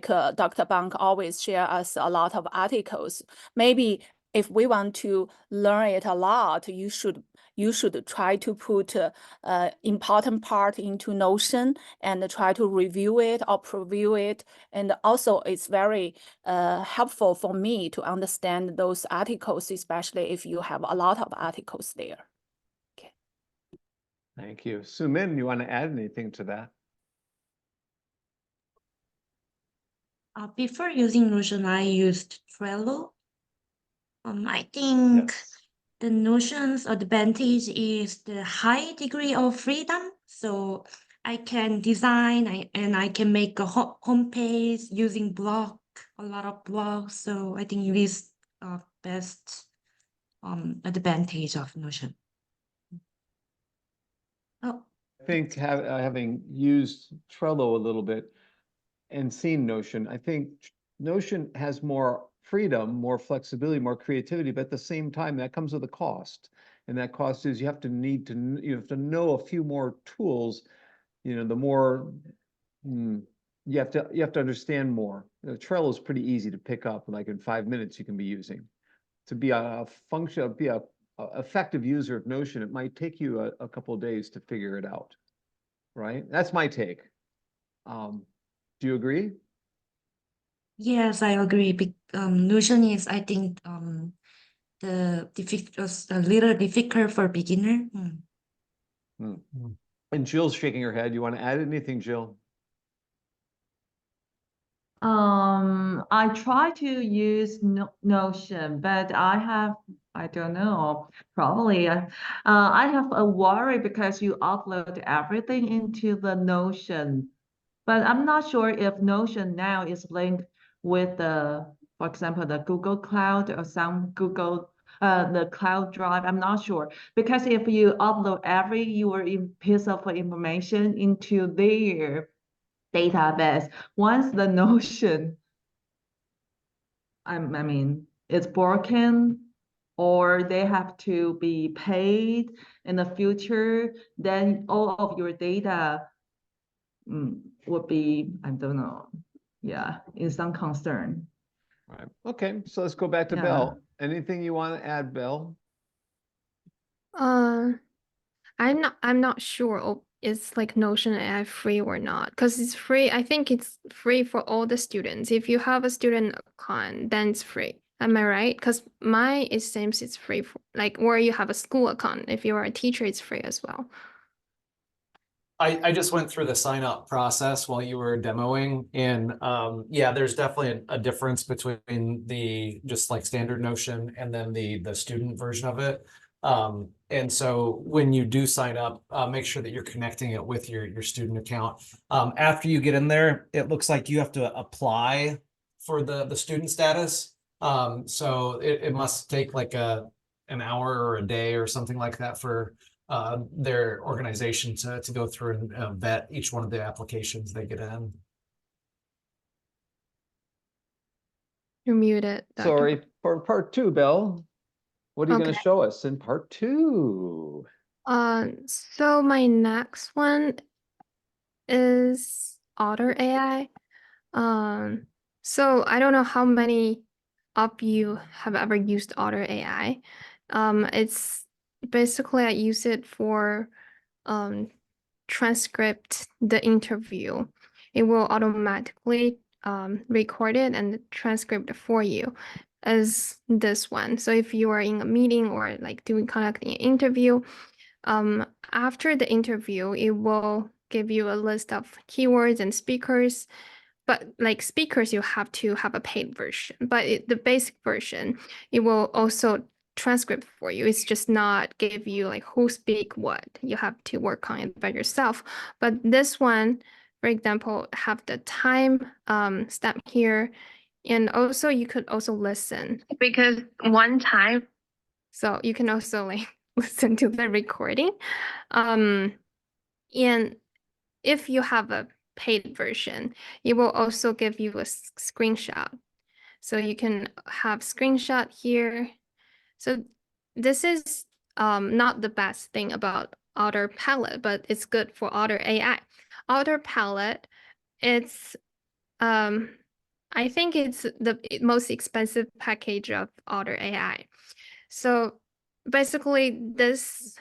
Dr. Bank always share us a lot of articles. Maybe if we want to learn it a lot, you should try to put important part into Notion and try to review it or preview it. And also, it's very helpful for me to understand those articles, especially if you have a lot of articles there. Okay. Thank you. Sumin, you want to add anything to that? Before using Notion, I used Trello. I think Yes. the Notion's advantage is the high degree of freedom. So I can design and I can make a homepage using a lot of blogs. So I think it is best advantage of Notion. Oh, I think having used Trello a little bit and seen Notion, I think Notion has more freedom, more flexibility, more creativity, but at the same time, that comes with a cost. And that cost is you have to know a few more tools. The more you have to understand more. Trello is pretty easy to pick up, like in 5 minutes you can be using. To be a effective user of Notion, it might take you a couple of days to figure it out. Right? That's my take. Do you agree? yes, I agree. Notion is, I think, a little difficult for beginner. And Jill's shaking her head. You want to add anything, Jill? I try to use Notion, but I have I don't know. Probably. I have a worry because you upload everything into the Notion, but I'm not sure if Notion now is linked with for example, the Google Cloud or some the cloud drive. I'm not sure because if you upload every your piece of information into their database, once the Notion, I mean, it's broken or they have to be paid in the future, then all of your data would be, I don't know, yeah, in some concern. Right. Okay, so let's go back to Yeah. Belle. Anything you want to add, Belle? I'm not sure it's like Notion AI free or not, because it's free. I think it's free for all the students. If you have a student account, then it's free. Am I right? Because mine, it seems it's free for like, or you have a school account. If you are a teacher, it's free as well. I just went through the sign up process while you were demoing, and yeah, there's definitely a difference between the just like standard Notion and then the student version of it. And so when you do sign up, make sure that you're connecting it with your student account. After you get in there, it looks like you have to apply for the student status. So it must take like an hour or a day or something like that for their organization to go through and vet each one of the applications they get in. You're muted, Dr. Sorry, for part 2, Belle. What are you going to Okay. show us in part 2? So my next one is Otter AI. So I don't know how many of you have ever used Otter AI. It's basically I use it for transcript the interview. It will automatically record it and transcript for you as this one. So if you are in a meeting or like conducting an interview, after the interview, it will give you a list of keywords and speakers. But like speakers, you have to have a paid version. But the basic version, it will also transcript for you. It's just not give you like who speak what. You have to work on it by yourself. But this one, for example, have the time stamp here. And also you could also listen because one time, so you can also like listen to the recording. And if you have a paid version, it will also give you a screenshot. So you can have screenshot here. So this is not the best thing about Otter Palette, but it's good for Otter AI. Otter Palette, it's I think it's the most expensive package of Otter AI. So basically this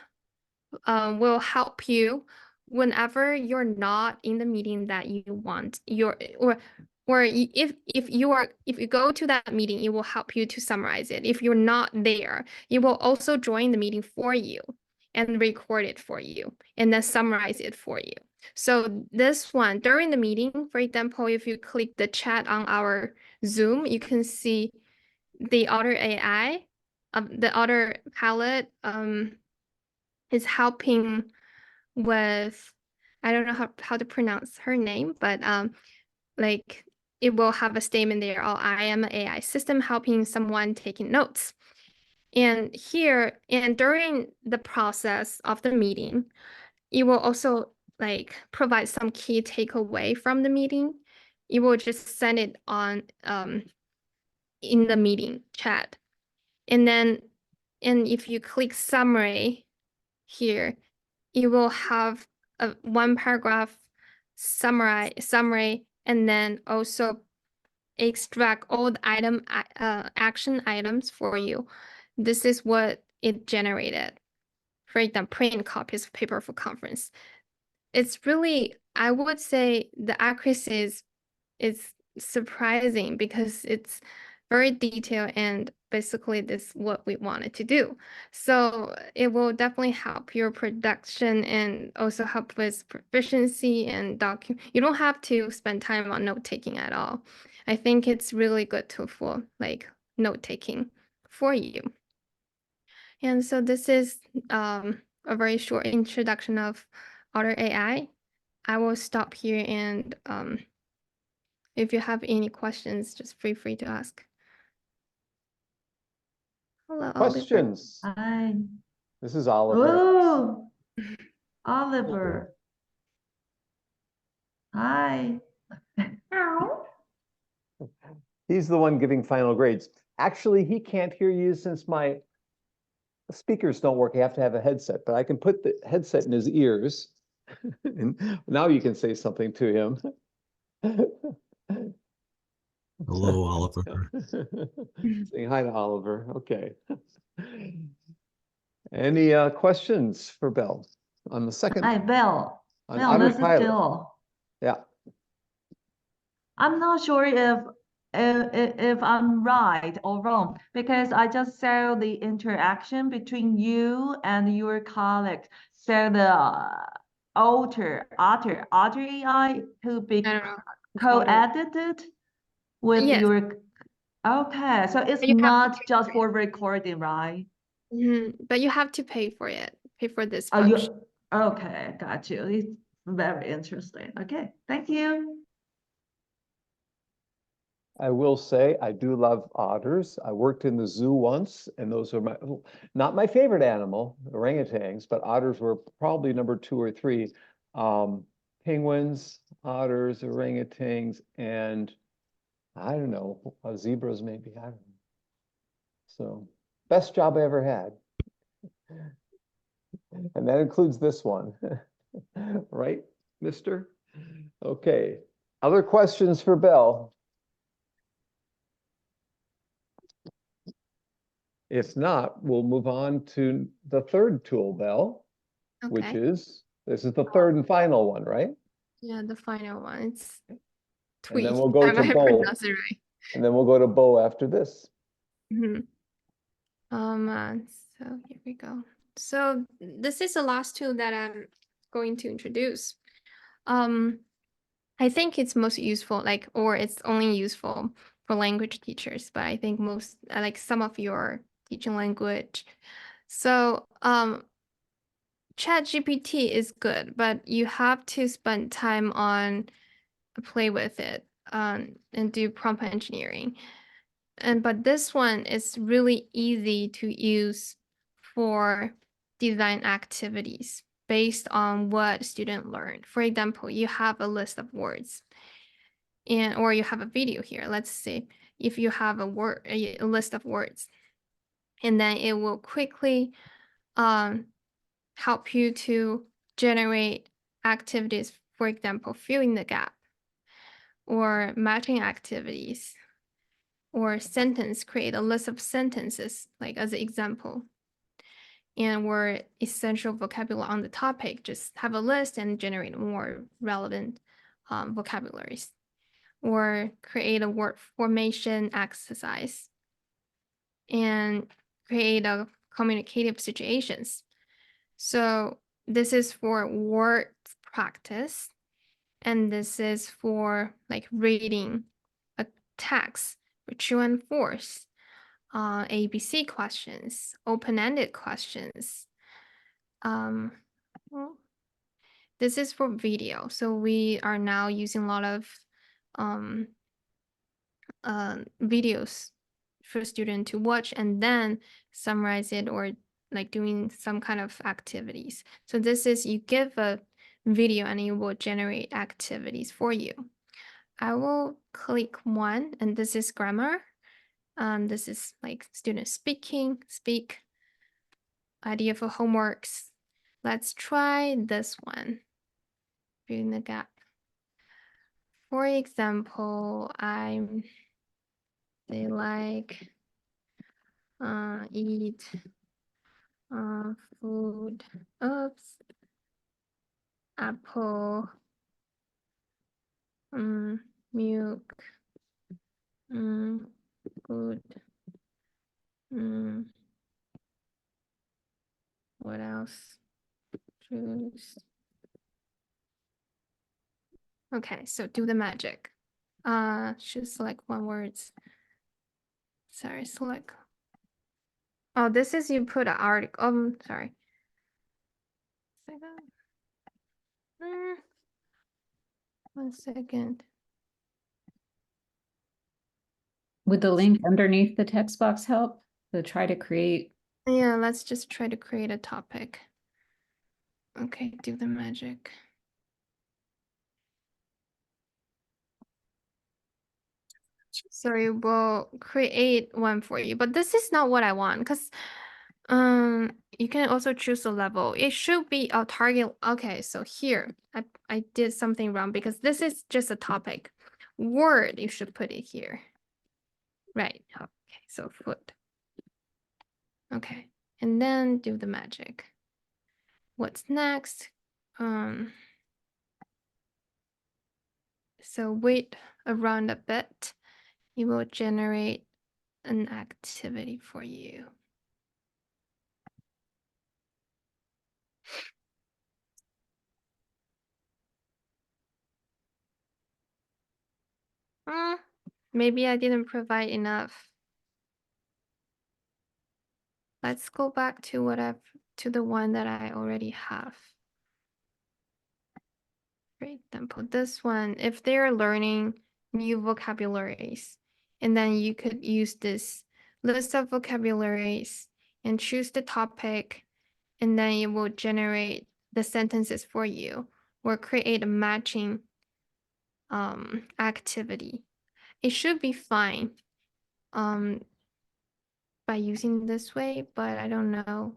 will help you whenever you're not in the meeting that you want if you go to that meeting, it will help you to summarize it. If you're not there, it will also join the meeting for you and record it for you and then summarize it for you. So this one during the meeting, for example, if you click the chat on our Zoom, you can see the Otter AI, the Otter Palette is helping with, I don't know how to pronounce her name, but like it will have a statement there, oh, I am an AI system helping someone taking notes. And here, and during the process of the meeting, it will also like provide some key takeaway from the meeting. It will just send it on in the meeting chat. And then, and if you click summary here, you will have a one paragraph summary, and then also extract all the action items for you. This is what it generated. For example, print copies of paper for conference. It's really, I would say the accuracy is surprising because it's very detailed and basically this is what we wanted to do. So it will definitely help your production and also help with proficiency and you don't have to spend time on note taking at all. I think it's really good tool for like note taking for you. And so this is a very short introduction of Otter AI. I will stop here, and if you have any questions, just feel free to ask. Hello, Oliver. Questions? Hi. This is Oliver. Oh, Oliver. Hi. He's the one giving final grades. Actually, he can't hear you since my speakers don't work. I have to have a headset, but I can put the headset in his ears. And now you can say something to him. Hello, Oliver. Saying hi to Oliver. Okay. Any questions for Belle on the second? Hi, Belle. On Belle, Otter this is Pilot. Jill. Yeah. I'm not sure if I'm right or wrong because I just saw the interaction between you and your colleague. So the Otter AI to be I don't know. co-edited with Yes. your. Okay, so it's You have to not pay just for for recording, right? But you have to pay for it. Pay for this Oh, function. okay, got you. It's very interesting. Okay, thank you. I will say I do love otters. I worked in the zoo once, and those are not my favorite animal, orangutans, but otters were probably number 2 or 3. Penguins, otters, orangutans, and I don't know, zebras maybe. I don't know. So best job I ever had. And that includes this one. Right, mister? Okay. Other questions for Belle? If not, we'll move on to the third tool, Belle, which Okay. is, this is the third and final one, right? Yeah, the final one. It's And tweet. then we'll go I to might Beau. pronounce it right. And then we'll go to Beau after this. So here we go. So this is the last tool that I'm going to introduce. I think it's most useful, or it's only useful for language teachers, but I think most, like some of you are teaching language. So ChatGPT is good, but you have to spend time on play with it and do prompt engineering. But this one is really easy to use for design activities based on what student learned. For example, you have a list of words or you have a video here. Let's say if you have a list of words, and then it will quickly help you to generate activities, for example, filling the gap or matching activities or create a list of sentences, like as an example. And or essential vocabulary on the topic, just have a list and generate more relevant vocabularies. Or create a word formation exercise and create a communicative situations. So this is for word practice, and this is for like reading a text for true and false, ABC questions, open-ended questions. Well, this is for video. So we are now using a lot of videos for student to watch and then summarize it or like doing some kind of activities. So this is, you give a video and it will generate activities for you. I will click one, and this is grammar. This is like student speak, idea for homeworks. Let's try this one, filling the gap. For example, they like eat food, oops, apple, milk, good, what else? Juice. Okay, so do the magic. Should select one words. Sorry, select Oh, this is you put an article. Sorry. Second. 1 second. Would the link underneath the text box help to try to create? Yeah, let's just try to create a topic. Okay, do the magic. So it will create one for you, but this is not what I want because you can also choose a level. It should be a target. Okay, so here I did something wrong because this is just a topic. Word, you should put it here. Right. Okay, so foot. Okay, and then do the magic. What's next? So wait around a bit. It will generate an activity for you. Maybe I didn't provide enough. Let's go back to the one that I already have. For example, this one, if they're learning new vocabularies, and then you could use this list of vocabularies and choose the topic, and then it will generate the sentences for you or create a matching activity. It should be fine by using this way, but I don't know.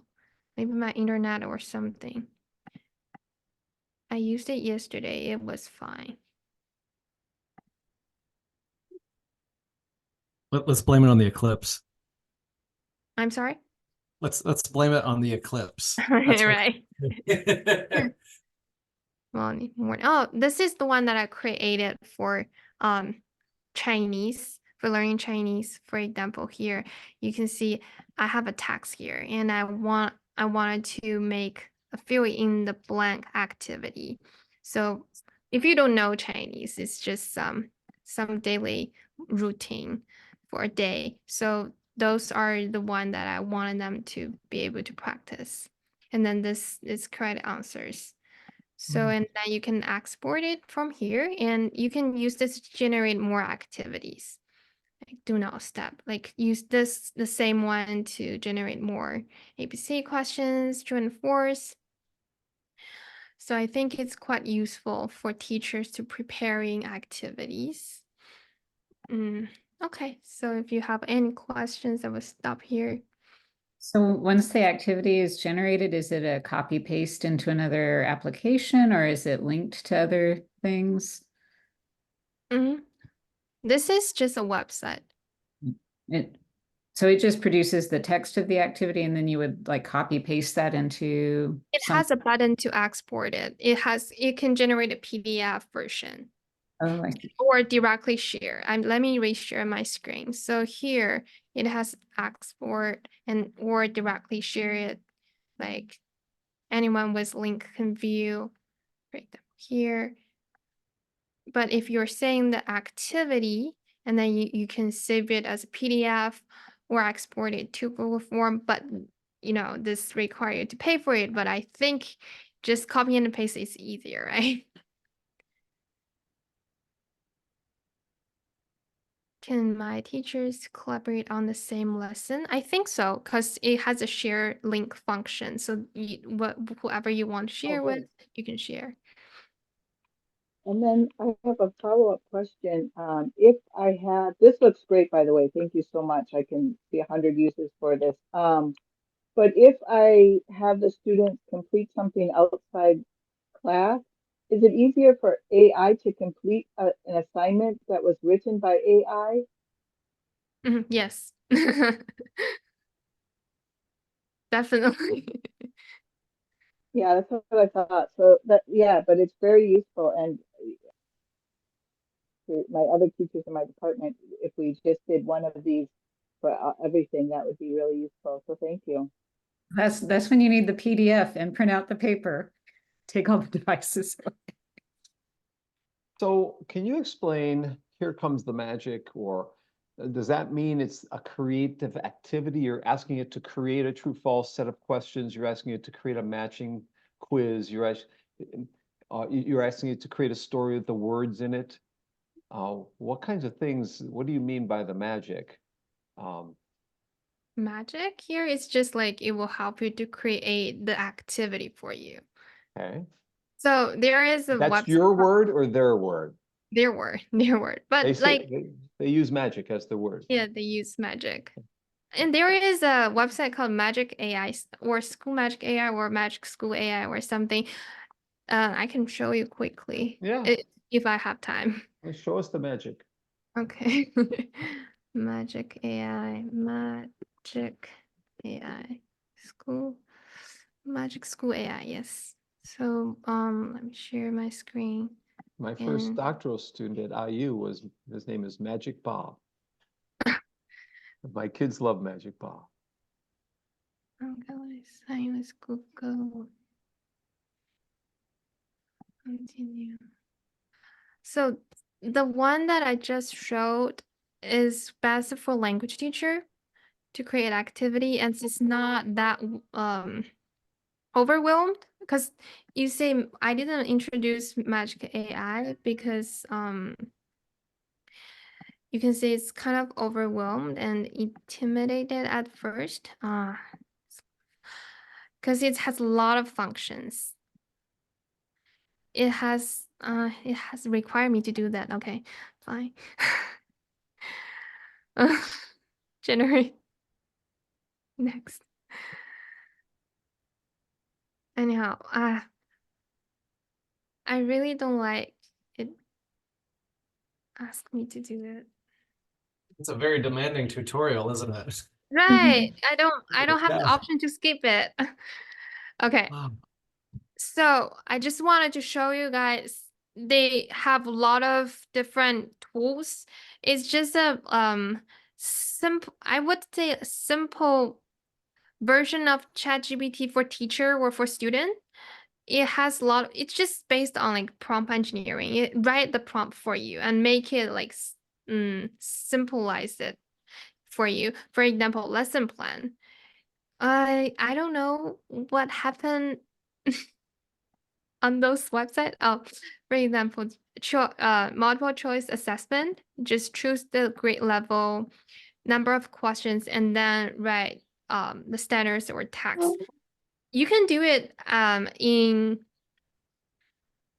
Maybe my internet or something. I used it yesterday. It was fine. Let's blame it on the eclipse. I'm sorry? Let's blame it on the eclipse. That's Right. Morning. Oh, this is the one that I created for Chinese, for learning Chinese. For example, here you can see I have a text here and I wanted to make a fill in the blank activity. So if you don't know Chinese, it's just some daily routine for a day. So those are the one that I wanted them to be able to practice. And then this is correct answers. So, and then you can export it from here and you can use this to generate more activities. Like do not step, like use this, the same one to generate more ABC questions, true and false. So I think it's quite useful for teachers to preparing activities. Okay, so if you have any questions, I will stop here. So once the activity is generated, is it a copy paste into another application or is it linked to other things? This is just a website. So it just produces the text of the activity and then you would like copy paste that into It has a button to export it. It can generate a PDF version. Oh, I see. Or directly share. Let me reshare my screen. So here it has export and or directly share it. Like anyone with link can view right here. But if you're saying the activity and then you can save it as a PDF or export it to Google Form, but you know, this requires you to pay for it. But I think just copy and paste is easier, right? Can my teachers collaborate on the same lesson? I think so, because it has a share link function. So whoever you want to share with, you can share. And then I have a follow-up question. If I have, this looks great, by the way. Thank you so much. I can see 100 uses for this. But if I have the students complete something outside class, is it easier for AI to complete an assignment that was written by AI? Yes. Definitely. Yeah, that's what I thought. So that, yeah, but it's very useful. And for my other teachers in my department, if we just did one of these for everything, that would be really useful. So thank you. That's when you need the PDF and print out the paper. Take all the devices. So can you explain, here comes the magic, or Does that mean it's a creative activity? You're asking it to create a true false set of questions. You're asking it to create a matching quiz. You're asking it to create a story with the words in it. What kinds of things? What do you mean by the magic? Magic here is just like it will help you to create the activity for you. Okay, So there is a that's website. your word or their word? Their word, their word. They But say like, they use magic as the word. yeah, they use magic. And there is a website called Magic AI or School Magic AI or Magic School AI or something. I can show you quickly. Yeah. If I have time. Show us the magic. Okay. Magic AI, School, Magic School AI, yes. So let me share my screen. My first And doctoral student at IU his name is Magic Bob. My kids love Magic Bob. I'm gonna sign with Google. Continue. So the one that I just showed is best for language teacher to create activity, and it's not that overwhelmed, because you say I didn't introduce Magic AI because you can say it's kind of overwhelmed and intimidated at first because it has a lot of functions. It has required me to do that. Okay, fine. Generate next. Anyhow, I really don't like it. Ask me to do it. It's a very demanding tutorial, isn't it? Right. I don't have the Yeah. option to skip it. Okay. So I just wanted to show you guys they have a lot of different tools. It's just a simple, I would say a simple version of ChatGPT for teacher or for student. It has a lot, it's just based on like prompt engineering. It write the prompt for you and make it like simplize it for you. For example, lesson plan. I don't know what happened on those websites. Oh, for example, multiple choice assessment. Just choose the grade level, number of questions, and then write the standards or text. You can do it in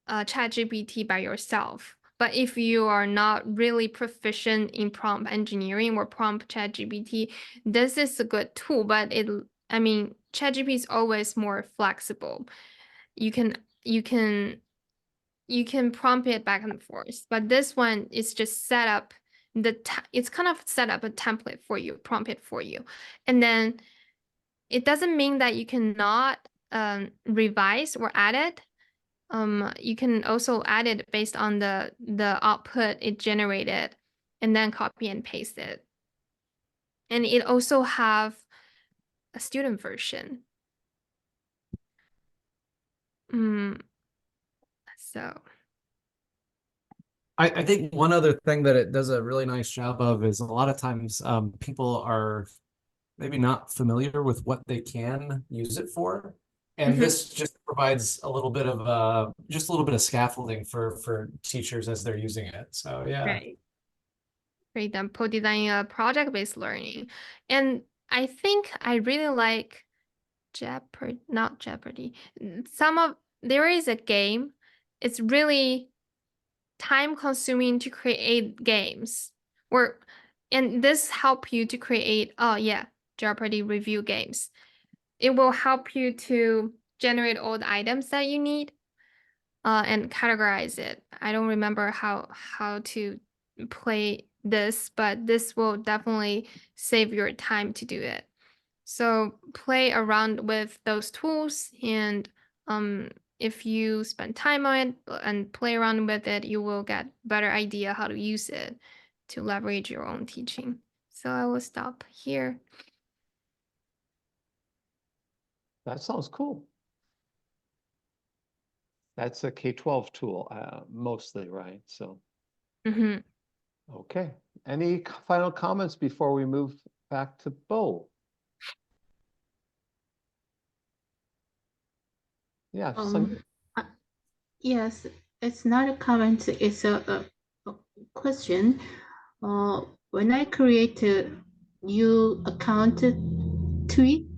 ChatGPT by yourself. But if you are not really proficient in prompt engineering or prompt ChatGPT, this is a good tool. But ChatGPT is always more flexible. You can prompt it back and forth. But this one is just set up it's kind of set up a template for you, prompt it for you, and then it doesn't mean that you cannot revise or add it. You can also add it based on the output it generated and then copy and paste it. And it also have a student version. So I think one other thing that it does a really nice job of is a lot of times people are maybe not familiar with what they can use it for. And this just provides a little bit of just a little bit of scaffolding for teachers as they're using it. So yeah. right. For example, designing a project-based learning. And I think I really like not Jeopardy. There is a game. It's really time consuming to create games. And this help you to create, Jeopardy review games. It will help you to generate all the items that you need and categorize it. I don't remember how to play this, but this will definitely save your time to do it. So play around with those tools, and if you spend time on it and play around with it, you will get better idea how to use it to leverage your own teaching. So I will stop here. That sounds cool. That's a K-12 tool, mostly, right? So Okay, any final comments before we move back to Beau? Yeah, uh, yes, it's not a comment, it's a question. When I create a new account, TWEE,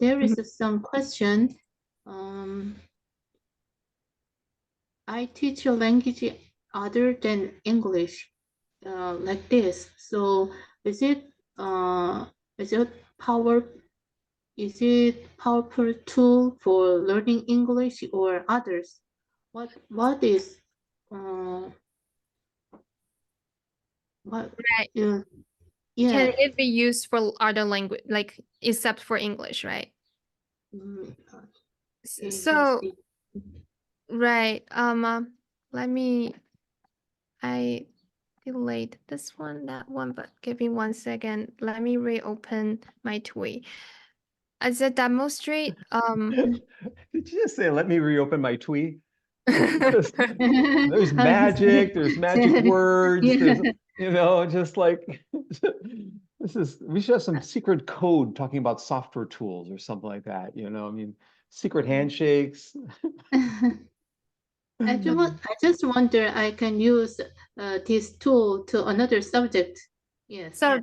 there is some question. I teach a language other than English, like this. So is it is it power is it powerful tool for learning English or others? What is what Right. yeah Can yeah it be used for other language, like except for English, right? okay, let's So, see. right. Let me, I delayed this one, that one, but give me 1 second. Let me reopen my tweet. As a demonstrate, Did you just say, let me reopen my tweet? There's magic, there's magic words, Yeah. there's, you know, just like, we should have some secret code talking about software tools or something like that, you know, I mean, secret handshakes. I just wonder I can use this tool to another subject. Yes. so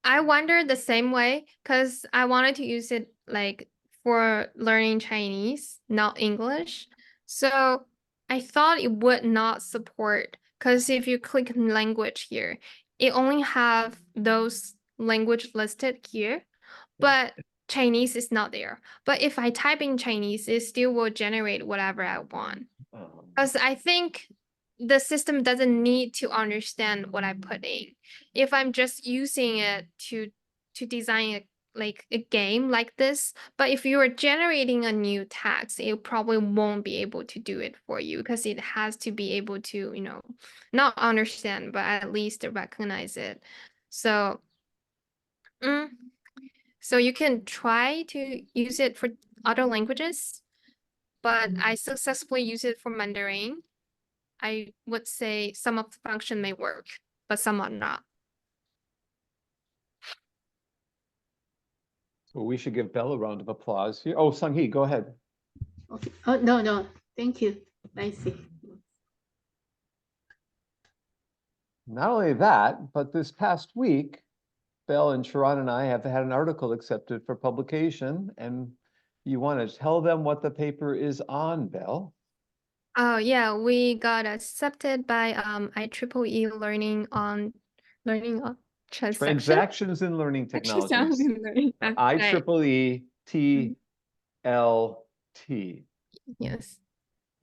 I wonder the same way because I wanted to use it like for learning Chinese, not English. So I thought it would not support because if you click language here, it only have those language listed here, but Chinese is not there. But if I type in Chinese, it still will generate whatever I want. Because I think the system doesn't need to understand what I put in. If I'm just using it to design like a game like this, but if you are generating a new text, it probably won't be able to do it for you because it has to be able to, not understand, but at least recognize it. So, so you can try to use it for other languages, but I successfully use it for Mandarin. I would say some of the function may work, but some are not. So we should give Belle a round of applause here. Oh, Sung-hee, go ahead. Okay. Oh, no. Thank you. I see. Not only that, but this past week, Belle and Sharon and I have had an article accepted for publication, and you want to tell them what the paper is on, Belle? Oh yeah, we got accepted by IEEE learning on transaction. Transactions in Learning Technologies. Right. IEEE TLT. Yes.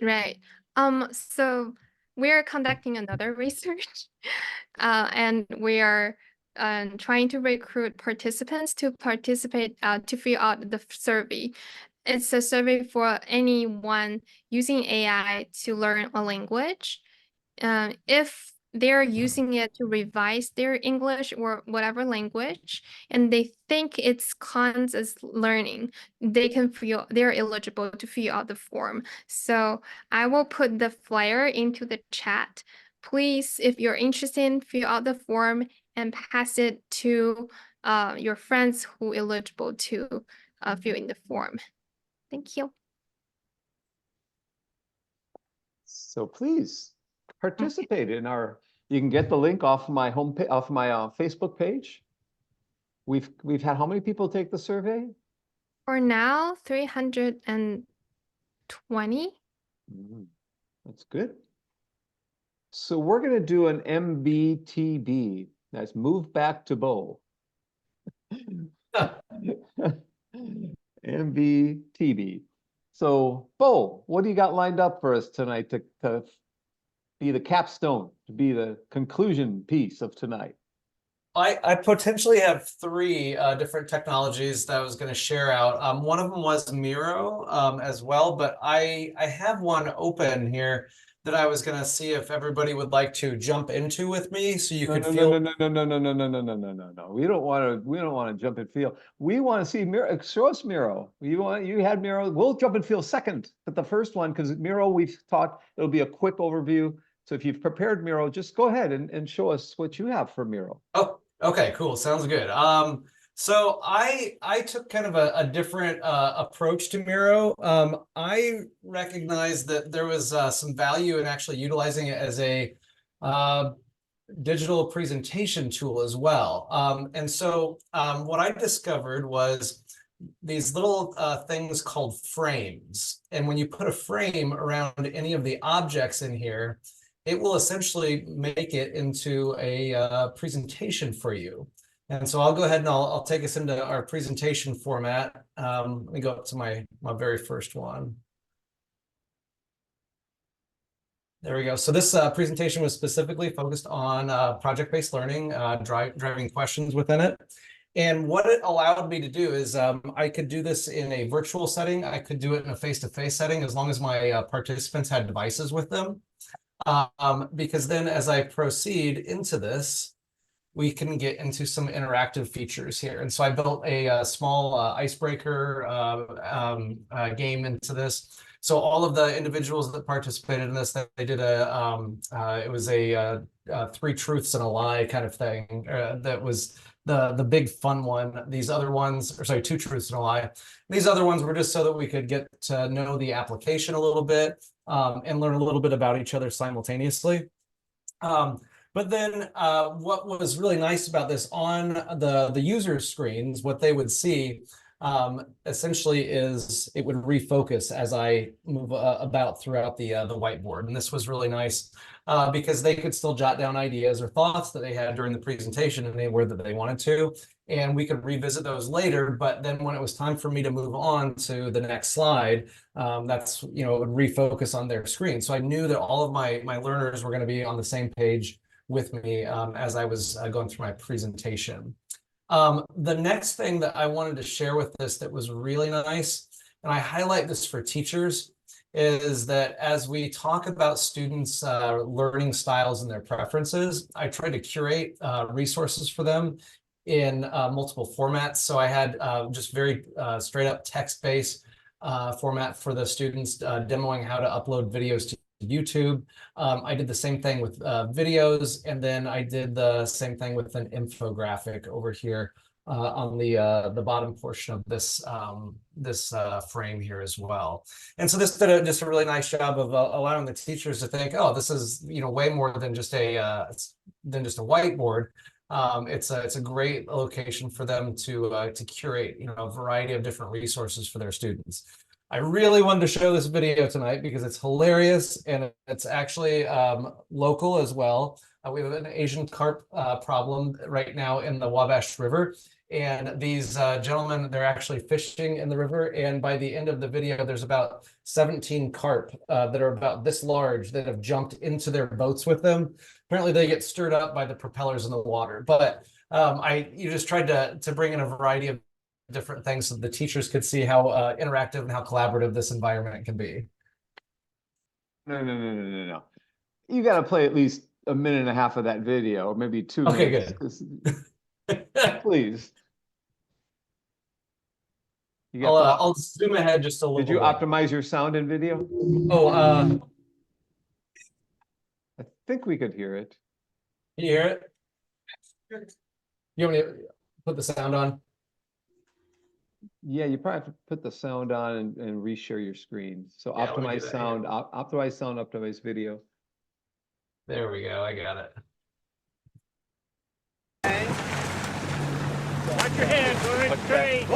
Right. So we're conducting another research, and we are trying to recruit participants to participate to fill out the survey. It's a survey for anyone using AI to learn a language. If they're using it to revise their English or whatever language, and they think it's counts as learning, they're eligible to fill out the form. So I will put the flyer into the chat. Please, if you're interested, fill out the form and pass it to your friends who are eligible to fill in the form. Thank you. So please participate in you can get the link off my Facebook page. We've had how many people take the survey? For now, 320. That's good. So we're going to do an MBTB. That's move back to Beau. MBTB. So Beau, what do you got lined up for us tonight to be the capstone, to be the conclusion piece of tonight? I potentially have three different technologies that I was going to share out. One of them was Miro as well, but I have one open here that I was going to see if everybody would like to jump into with me, so you could feel. No. We don't want to jump and feel. We want to see Miro. Show us Miro. You had Miro. We'll jump and feel second, but the first one, because Miro we've talked. It'll be a quick overview. So if you've prepared Miro, just go ahead and show us what you have for Miro. Oh, okay, cool. Sounds good. So I took kind of a different approach to Miro. I recognized that there was some value in actually utilizing it as a digital presentation tool as well. And so what I discovered was these little things called frames. And when you put a frame around any of the objects in here, it will essentially make it into a presentation for you. And so I'll go ahead and I'll take us into our presentation format. Let me go up to my very first one. There we go. So this presentation was specifically focused on project-based learning, driving questions within it. And what it allowed me to do is I could do this in a virtual setting. I could do it in a face-to-face setting as long as my participants had devices with them. Because then as I proceed into this, we can get into some interactive features here. And so I built a small icebreaker game into this. So all of the individuals that participated in this, they did it was a 3 truths and a lie kind of thing. That was the big fun one. These other ones, or sorry, 2 truths and a lie. These other ones were just so that we could get to know the application a little bit and learn a little bit about each other simultaneously. But then what was really nice about this on the user screens, what they would see essentially is it would refocus as I move about throughout the whiteboard. And this was really nice because they could still jot down ideas or thoughts that they had during the presentation anywhere that they wanted to. And we could revisit those later. But then when it was time for me to move on to the next slide, that's, it would refocus on their screen. So I knew that all of my learners were going to be on the same page with me as I was going through my presentation. The next thing that I wanted to share with this that was really nice, and I highlight this for teachers, is that as we talk about students' learning styles and their preferences, I try to curate resources for them in multiple formats. So I had just very straight up text-based format for the students demoing how to upload videos to YouTube. I did the same thing with videos, and then I did the same thing with an infographic over here on the bottom portion of this frame here as well. And so this did just a really nice job of allowing the teachers to think, oh, this is way more than just a whiteboard. It's a great location for them to curate a variety of different resources for their students. I really wanted to show this video tonight because it's hilarious and it's actually local as well. We have an Asian carp problem right now in the Wabash River. And these gentlemen, they're actually fishing in the river. And by the end of the video, there's about 17 carp that are about this large that have jumped into their boats with them. Apparently they get stirred up by the propellers in the water. But you just tried to bring in a variety of different things so the teachers could see how interactive and how collaborative this environment can be. No. You got to play at least a minute and a half of that video, or maybe 2 minutes. Good. Please. I'll zoom ahead just a little bit. Did you optimize your sound and video? Oh, I think we could hear it. Can you hear it? You want me to put the sound on? Yeah, you probably have to put the sound on and reshare your screen. So Yeah, optimize sound, optimize sound, optimize video. There we go. I got it. Watch your head, going straight.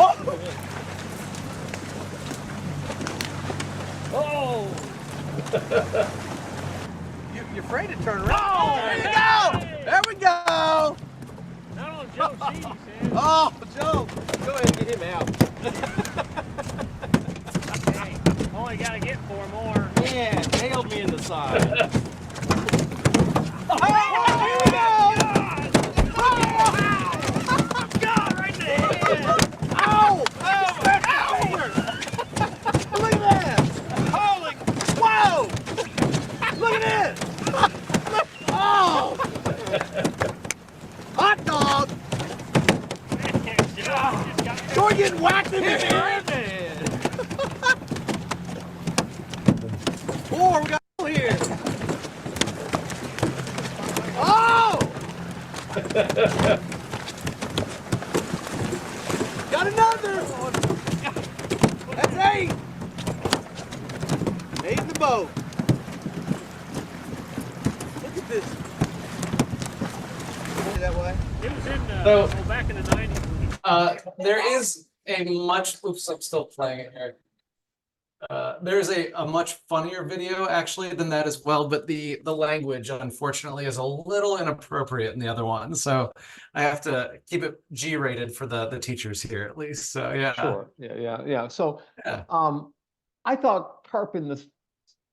Oh! You're afraid to turn around. Oh, there you go! There we go! Not on Joe C, Sam. Oh, Joe! Go ahead and get him out. Okay. Only got to get 4 more. Yeah, nailed me in the side. Oh, here we go! God, right in the head! Ow! Oh, ow! Look at that! Holy! Whoa! Look at this! Oh! Hot dog! You're getting whacked in the head! 4, we got here! Got another! That's 8! 8 in the boat. Look at this. That way. It was in So- back in the 90s. There is a much, oops, I'm still playing it here. There's a much funnier video actually than that as well, but the language unfortunately is a little inappropriate in the other one. So I have to keep it G-rated for the teachers here at least. So yeah. Sure, yeah. So, Yeah. I thought carp in the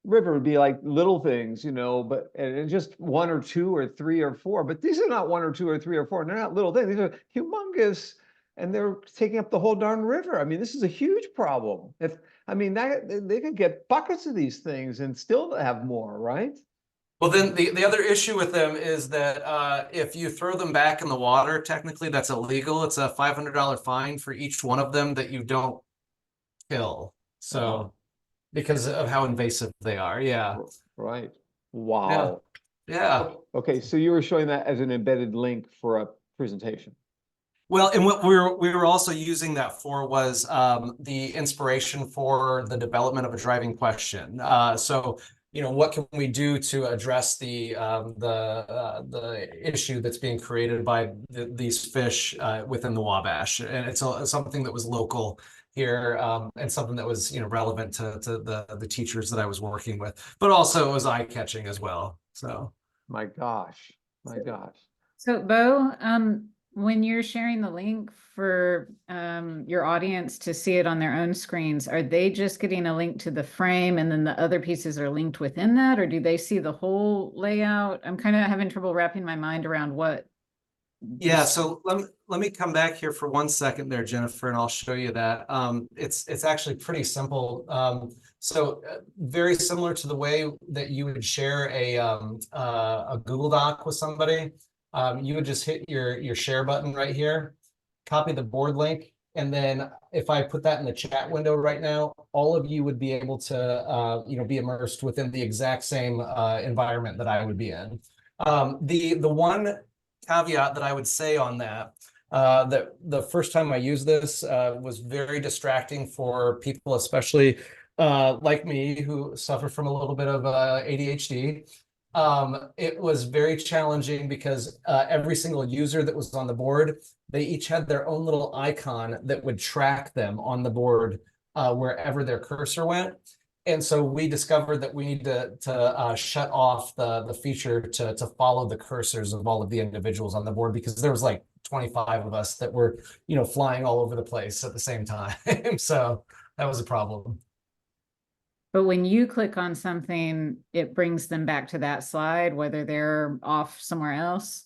river would be like little things, but and just 1 or 2 or 3 or 4, but these are not 1 or 2 or 3 or 4, and they're not little things. These are humongous, and they're taking up the whole darn river. I mean, this is a huge problem. They could get buckets of these things and still have more, right? Well, then the other issue with them is that if you throw them back in the water, technically that's illegal. It's a $500 fine for each one of them that you don't kill. So because of how invasive they are. Yeah. Right. Wow. Yeah. Okay, so you were showing that as an embedded link for a presentation. Well, and what we were also using that for was the inspiration for the development of a driving question. So, what can we do to address the issue that's being created by these fish within the Wabash? And it's something that was local here, and something that was relevant to the teachers that I was working with, but also it was eye-catching as well. So, my gosh. So Beau, when you're sharing the link for your audience to see it on their own screens, are they just getting a link to the frame and then the other pieces are linked within that, or do they see the whole layout? I'm kind of having trouble wrapping my mind around what. Yeah, so let me come back here for 1 second there, Jennifer, and I'll show you that. It's actually pretty simple. Very similar to the way that you would share a Google Doc with somebody. You would just hit your share button right here, copy the board link, and then if I put that in the chat window right now, all of you would be able to be immersed within the exact same environment that I would be in. The one caveat that I would say on that, that the first time I used this was very distracting for people, especially like me, who suffer from a little bit of ADHD. It was very challenging because every single user that was on the board, they each had their own little icon that would track them on the board wherever their cursor went. And so we discovered that we need to shut off the feature to follow the cursors of all of the individuals on the board, because there was like 25 of us that were, flying all over the place at the same time. So that was a problem. But when you click on something, it brings them back to that slide, whether they're off somewhere else.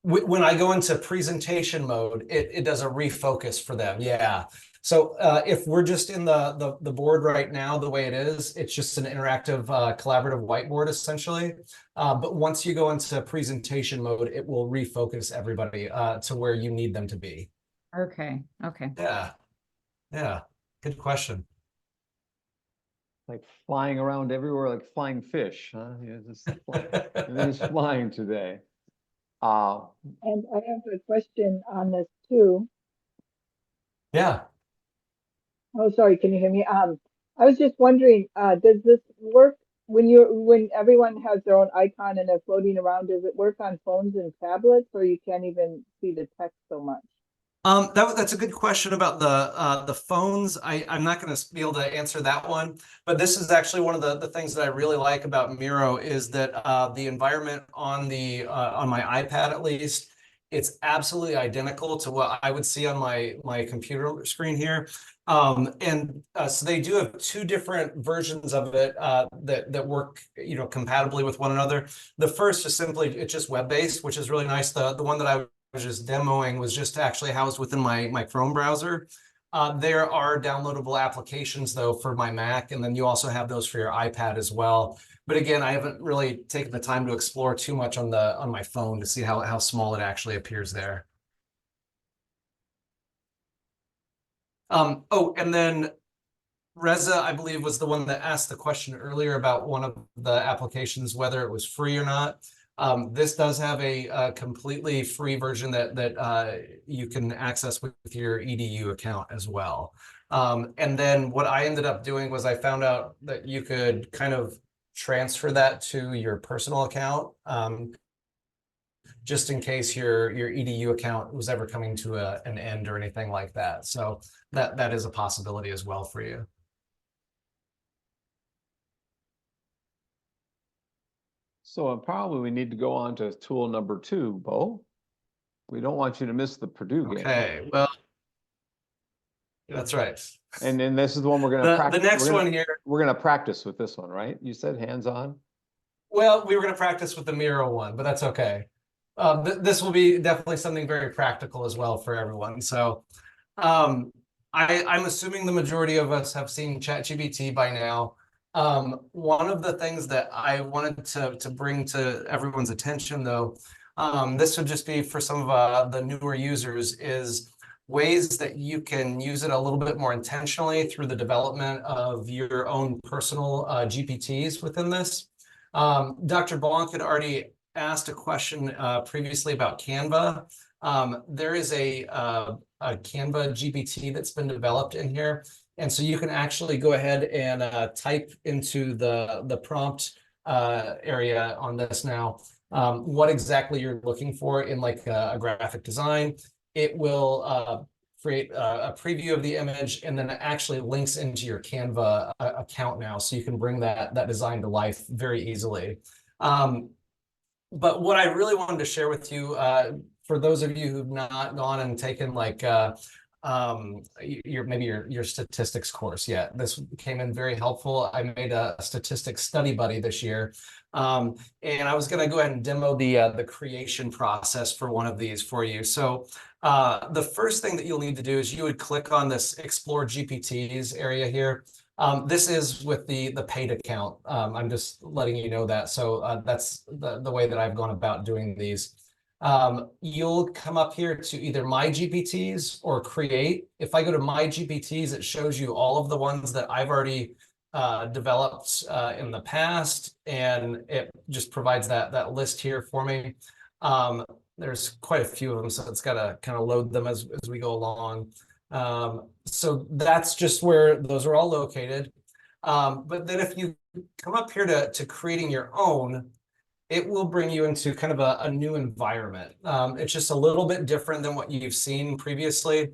When I go into presentation mode, it does a refocus for them. Yeah. So if we're just in the board right now, the way it is, it's just an interactive collaborative whiteboard essentially. But once you go into presentation mode, it will refocus everybody to where you need them to be. Okay. Yeah. Good question. Like flying around everywhere, like flying fish, huh? It's flying today. And I have a question on this too. Yeah. Oh, sorry, can you hear me? I was just wondering, does this work when everyone has their own icon and they're floating around? Does it work on phones and tablets, or you can't even see the text so much? That's a good question about the phones. I'm not going to be able to answer that one, but this is actually one of the things that I really like about Miro is that the environment on my iPad, at least, it's absolutely identical to what I would see on my computer screen here. So they do have 2 different versions of it that work compatibly with one another. The first is simply it's just web-based, which is really nice. The one that I was just demoing was just actually housed within my Chrome browser. There are downloadable applications though for my Mac, and then you also have those for your iPad as well. But again, I haven't really taken the time to explore too much on my phone to see how small it actually appears there. And then Reza, I believe, was the one that asked the question earlier about one of the applications, whether it was free or not. This does have a completely free version that you can access with your EDU account as well. And then what I ended up doing was I found out that you could kind of transfer that to your personal account, just in case your EDU account was ever coming to an end or anything like that. So that is a possibility as well for you. So probably we need to go on to tool number 2, Beau. We don't want you to miss the Purdue game. Okay, well, that's right. And then this is the one we're going to practice. The next one here. We're going to practice with this one, right? You said hands-on? Well, we were going to practice with the Miro one, but that's okay. This will be definitely something very practical as well for everyone. So I'm assuming the majority of us have seen ChatGPT by now. One of the things that I wanted to bring to everyone's attention, though, this would just be for some of the newer users, is ways that you can use it a little bit more intentionally through the development of your own personal GPTs within this. Dr. Bonk had already asked a question previously about Canva. There is a Canva GPT that's been developed in here. And so you can actually go ahead and type into the prompt area on this now what exactly you're looking for in like a graphic design. It will create a preview of the image, and then it actually links into your Canva account now, so you can bring that design to life very easily. But what I really wanted to share with you, for those of you who've not gone and taken like your statistics course yet, this came in very helpful. I made a statistics study buddy this year, and I was going to go ahead and demo the creation process for one of these for you. So the first thing that you'll need to do is you would click on this Explore GPTs area here. This is with the paid account. I'm just letting you know that. So that's the way that I've gone about doing these. You'll come up here to either My GPTs or Create. If I go to My GPTs, it shows you all of the ones that I've already developed in the past, and it just provides that list here for me. There's quite a few of them, so it's got to kind of load them as we go along. So that's just where those are all located. But then if you come up here to creating your own, it will bring you into kind of a new environment. It's just a little bit different than what you've seen previously.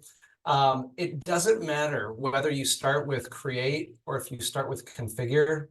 It doesn't matter whether you start with create or if you start with configure.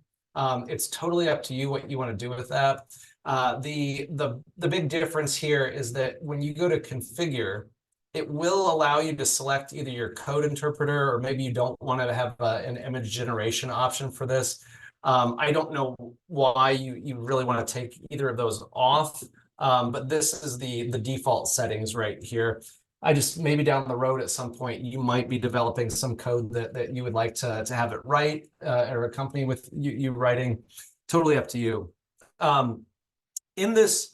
It's totally up to you what you want to do with that. The big difference here is that when you go to configure, it will allow you to select either your code interpreter, or maybe you don't want to have an image generation option for this. I don't know why you really want to take either of those off, but this is the default settings right here. I just, maybe down the road at some point, you might be developing some code that you would like to have it write or accompany with you writing. Totally up to you. In this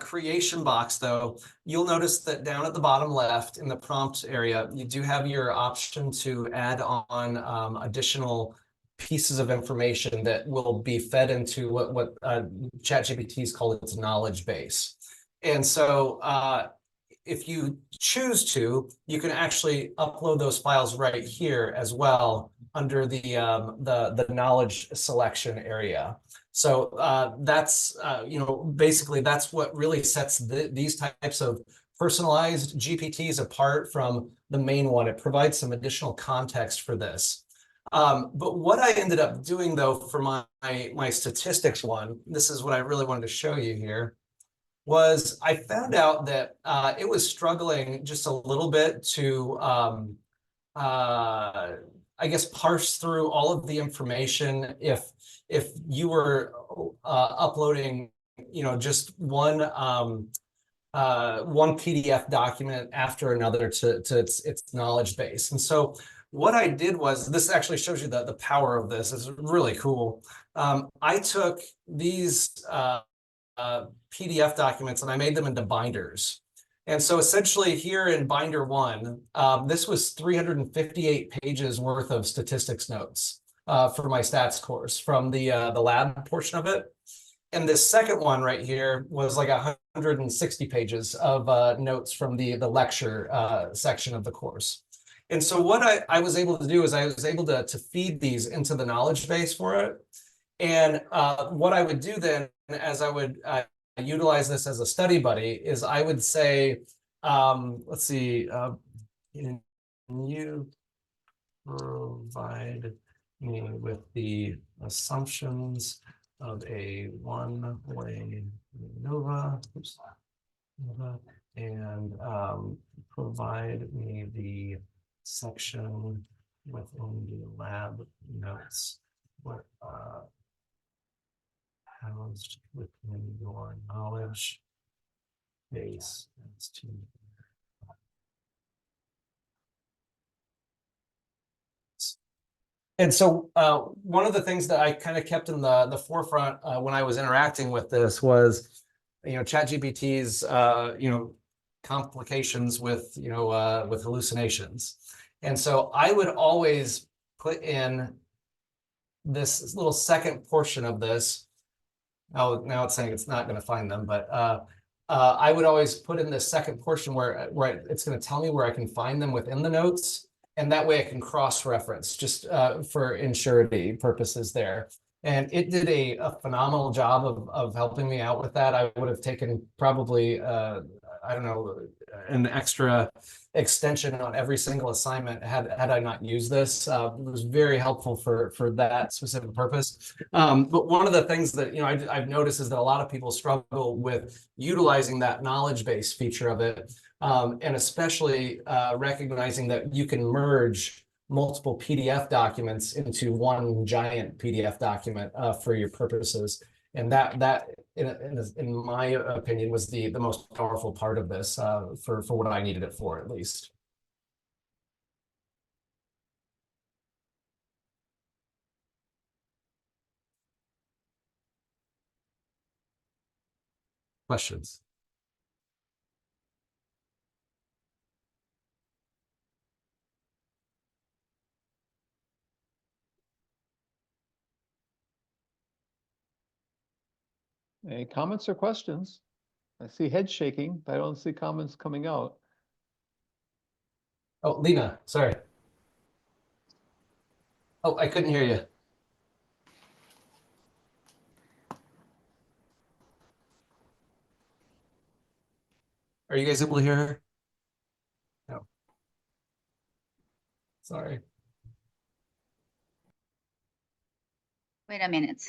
creation box, though, you'll notice that down at the bottom left in the prompt area, you do have your option to add on additional pieces of information that will be fed into what ChatGPT's call its knowledge base. And so if you choose to, you can actually upload those files right here as well under the knowledge selection area. So that's, basically that's what really sets these types of personalized GPTs apart from the main one. It provides some additional context for this. But what I ended up doing, though, for my statistics one, this is what I really wanted to show you here, was I found out that it was struggling just a little bit to, I guess, parse through all of the information if you were uploading, just one PDF document after another to its knowledge base. And so what I did was, this actually shows you the power of this. It's really cool. I took these PDF documents and I made them into binders. And so essentially here in binder 1, this was 358 pages worth of statistics notes for my stats course from the lab portion of it. and this second one right here was like 160 pages of notes from the lecture section of the course. And so what I was able to do is I was able to feed these into the knowledge base for it. And what I would do then, as I would utilize this as a study buddy, is I would say, let's see, can you provide me with the assumptions of a one-way ANOVA, and provide me the section within the lab notes what housed within your knowledge base. That's two. And so one of the things that I kind of kept in the forefront when I was interacting with this was, ChatGPT's, complications with, with hallucinations. And so I would always put in this little second portion of this. Now it's saying it's not going to find them, but I would always put in this second portion where it's going to tell me where I can find them within the notes. And that way I can cross-reference just for insurity purposes there. And it did a phenomenal job of helping me out with that. I would have taken probably, I don't know, an extra extension on every single assignment had I not used this. It was very helpful for that specific purpose. But one of the things that I've noticed is that a lot of people struggle with utilizing that knowledge base feature of it. And especially recognizing that you can merge multiple PDF documents into one giant PDF document for your purposes. And that in my opinion, was the most powerful part of this for what I needed it for, at least. Questions? Any comments or questions? I see head shaking, but I don't see comments coming out. Oh, Lena, sorry. Oh, I couldn't hear you. Are you guys able to hear her? No. Sorry. Wait a minute.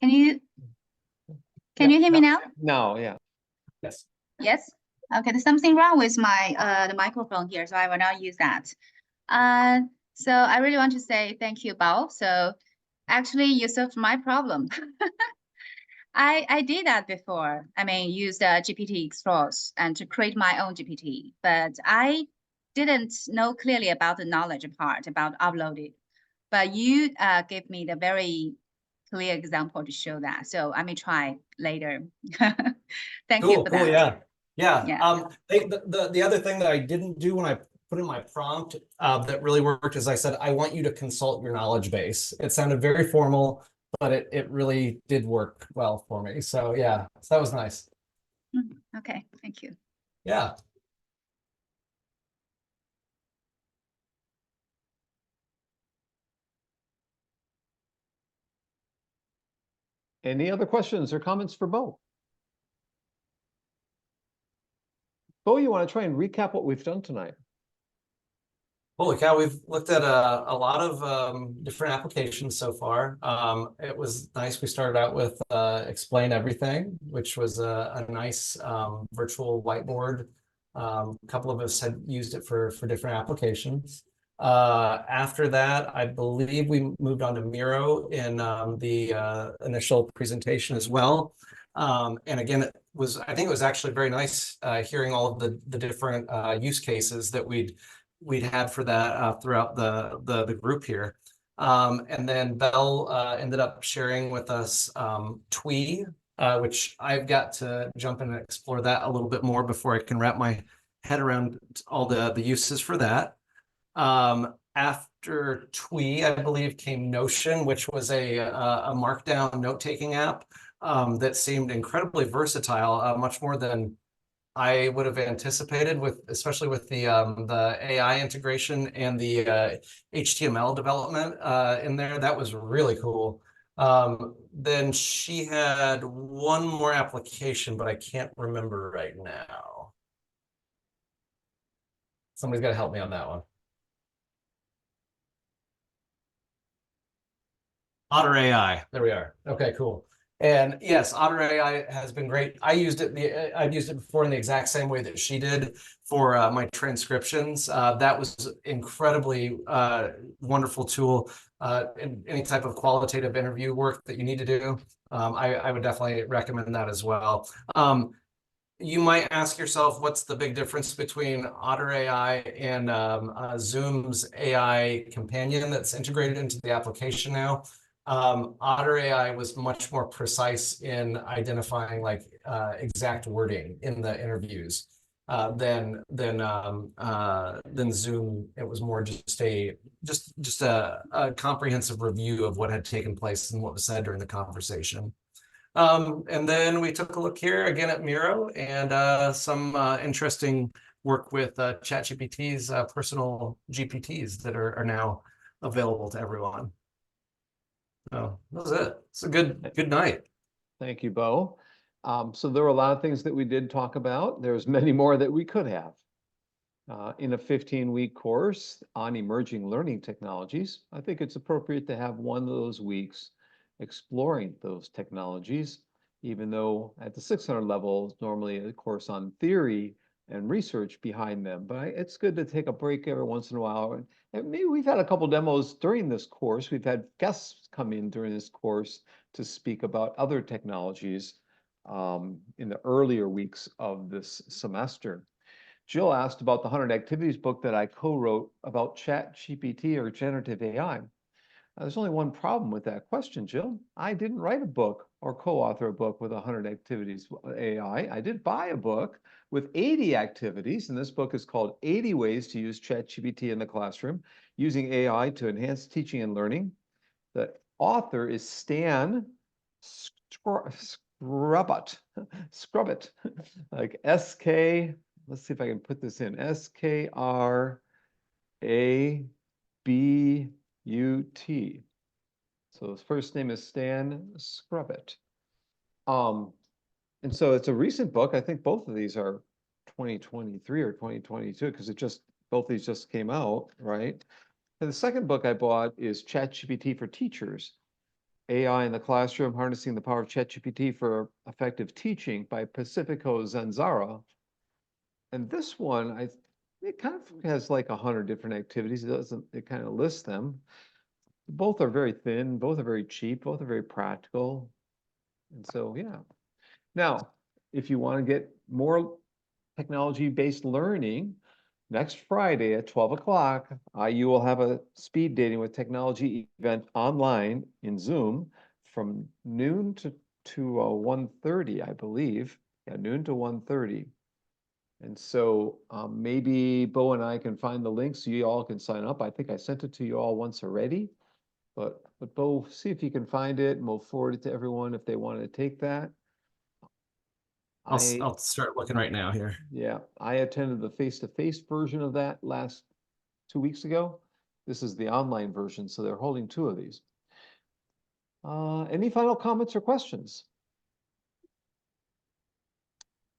Can you hear me now? No, yeah. Yes. Yes. Okay, there's something wrong with my the microphone here, so I will not use that. So I really want to say thank you, Belle. So actually you solved my problem. I did that before. I mean, used GPT explorers and to create my own GPT, but I didn't know clearly about the knowledge part about uploading. But you gave me the very clear example to show that. So I may try later. Thank you for that. Yeah. The other thing that I didn't do when I put in my prompt that really worked is I said, I want you to consult your knowledge base. It sounded very formal, but it really did work well for me. So yeah, so that was nice. Okay, thank you. Yeah. Any other questions or comments for Beau? Beau, you want to try and recap what we've done tonight? Holy cow, we've looked at a lot of different applications so far. It was nice. We started out with Explain Everything, which was a nice virtual whiteboard. A couple of us had used it for different applications. After that, I believe we moved on to Miro in the initial presentation as well. And again, I think it was actually very nice hearing all of the different use cases that we'd had for that throughout the group here. And then Belle ended up sharing with us Twee, which I've got to jump in and explore that a little bit more before I can wrap my head around all the uses for that. After Twee, I believe, came Notion, which was a markdown note-taking app that seemed incredibly versatile, much more than I would have anticipated, with especially with the AI integration and the HTML development in there. That was really cool. Then she had one more application, but I can't remember right now. Somebody's got to help me on that one. Otter AI. There we are. Okay, cool. And yes, Otter AI has been great. I've used it before in the exact same way that she did for my transcriptions. That was incredibly wonderful tool in any type of qualitative interview work that you need to do. I would definitely recommend that as well. You might ask yourself, what's the big difference between Otter AI and Zoom's AI companion that's integrated into the application now? Otter AI was much more precise in identifying like exact wording in the interviews than Zoom. It was more just a comprehensive review of what had taken place and what was said during the conversation. And then we took a look here again at Miro and some interesting work with ChatGPT's personal GPTs that are now available to everyone. So that was it. It's a good night. Thank you, Beau. So there were a lot of things that we did talk about. There's many more that we could have. In a 15-week course on emerging learning technologies, I think it's appropriate to have one of those weeks exploring those technologies, even though at the 600 level, normally a course on theory and research behind them. But it's good to take a break every once in a while. And maybe we've had a couple demos during this course. We've had guests come in during this course to speak about other technologies in the earlier weeks of this semester. Jill asked about the 100 Activities book that I co-wrote about ChatGPT or generative AI. There's only one problem with that question, Jill. I didn't write a book or co-author a book with 100 Activities AI. I did buy a book with 80 activities, and this book is called 80 Ways to Use ChatGPT in the Classroom Using AI to Enhance Teaching and Learning. The author is Stan Scrubbit, like S-K, let's see if I can put this in, S-K-R-A-B-U-T. So his first name is Stan Scrubbit. And so it's a recent book. I think both of these are 2023 or 2022 because both these just came out, right? And the second book I bought is ChatGPT for Teachers, AI in the Classroom, Harnessing the Power of ChatGPT for Effective Teaching by Pacifico Zanzara. And this one, it kind of has like 100 different activities. It kind of lists them. Both are very thin, both are very cheap, both are very practical. And so, yeah. Now, if you want to get more technology-based learning, next Friday at 12 o'clock, IU will have a speed dating with technology event online in Zoom from noon to 1:30, I believe. Yeah, noon to 1:30. And so maybe Beau and I can find the link so you all can sign up. I think I sent it to you all once already. But Beau, see if you can find it, and we'll forward it to everyone if they want to take that. I'll start looking right now here. Yeah, I attended the face-to-face version of that last 2 weeks ago. This is the online version, so they're holding 2 of these. Any final comments or questions?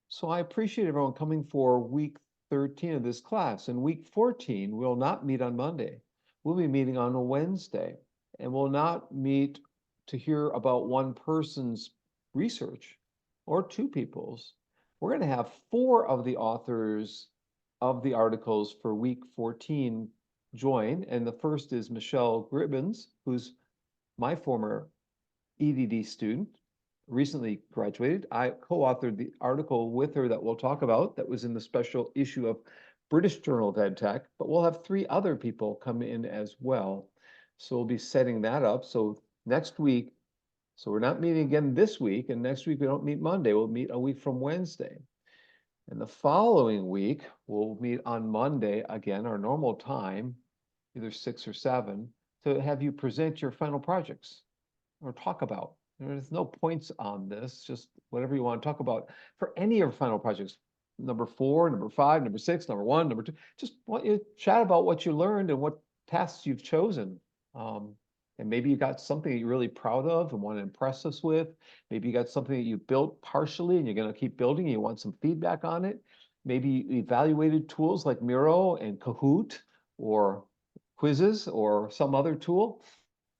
So I appreciate everyone coming for week 13 of this class. In week 14, we'll not meet on Monday. We'll be meeting on a Wednesday, and we'll not meet to hear about one person's research or 2 people's. We're going to have 4 of the authors of the articles for week 14 join. And the first is Michelle Gribbins, who's my former EDD student, recently graduated. I co-authored the article with her that we'll talk about that was in the special issue of British Journal of EdTech, but we'll have 3 other people come in as well. So we'll be setting that up. So next week, so we're not meeting again this week, and next week we don't meet Monday, we'll meet a week from Wednesday. And the following week, we'll meet on Monday, again, our normal time, either 6 or 7, to have you present your final projects or talk about There's no points on this, just whatever you want to talk about for any of your final projects. Number 4, number 5, number 6, number 1, number 2. Just want you to chat about what you learned and what tasks you've chosen. And maybe you got something that you're really proud of and want to impress us with. Maybe you got something that you built partially and you're going to keep building and you want some feedback on it. Maybe you evaluated tools like Miro and Kahoot or quizzes or some other tool.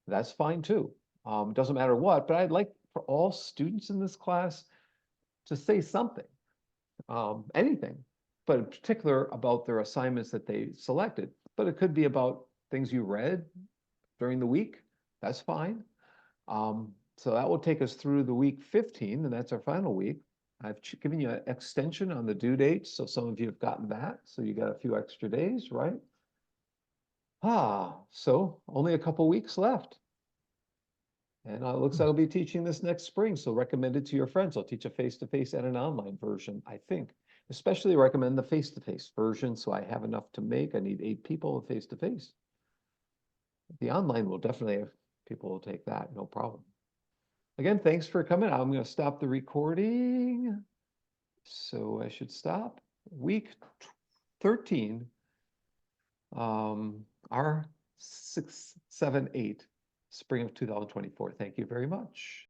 That's fine too. It doesn't matter what, but I'd like for all students in this class to say something, anything, but in particular about their assignments that they selected. But it could be about things you read during the week. That's fine. So that will take us through the week 15, and that's our final week. I've given you an extension on the due date, so some of you have gotten that. So you got a few extra days, right? So only a couple weeks left. And it looks like I'll be teaching this next spring, so recommend it to your friends. I'll teach a face-to-face and an online version, I think. Especially recommend the face-to-face version, so I have enough to make. I need 8 people face-to-face. The online will definitely have people will take that, no problem. Again, thanks for coming. I'm going to stop the recording. So I should stop. Week 13, R678, spring of 2024. Thank you very much.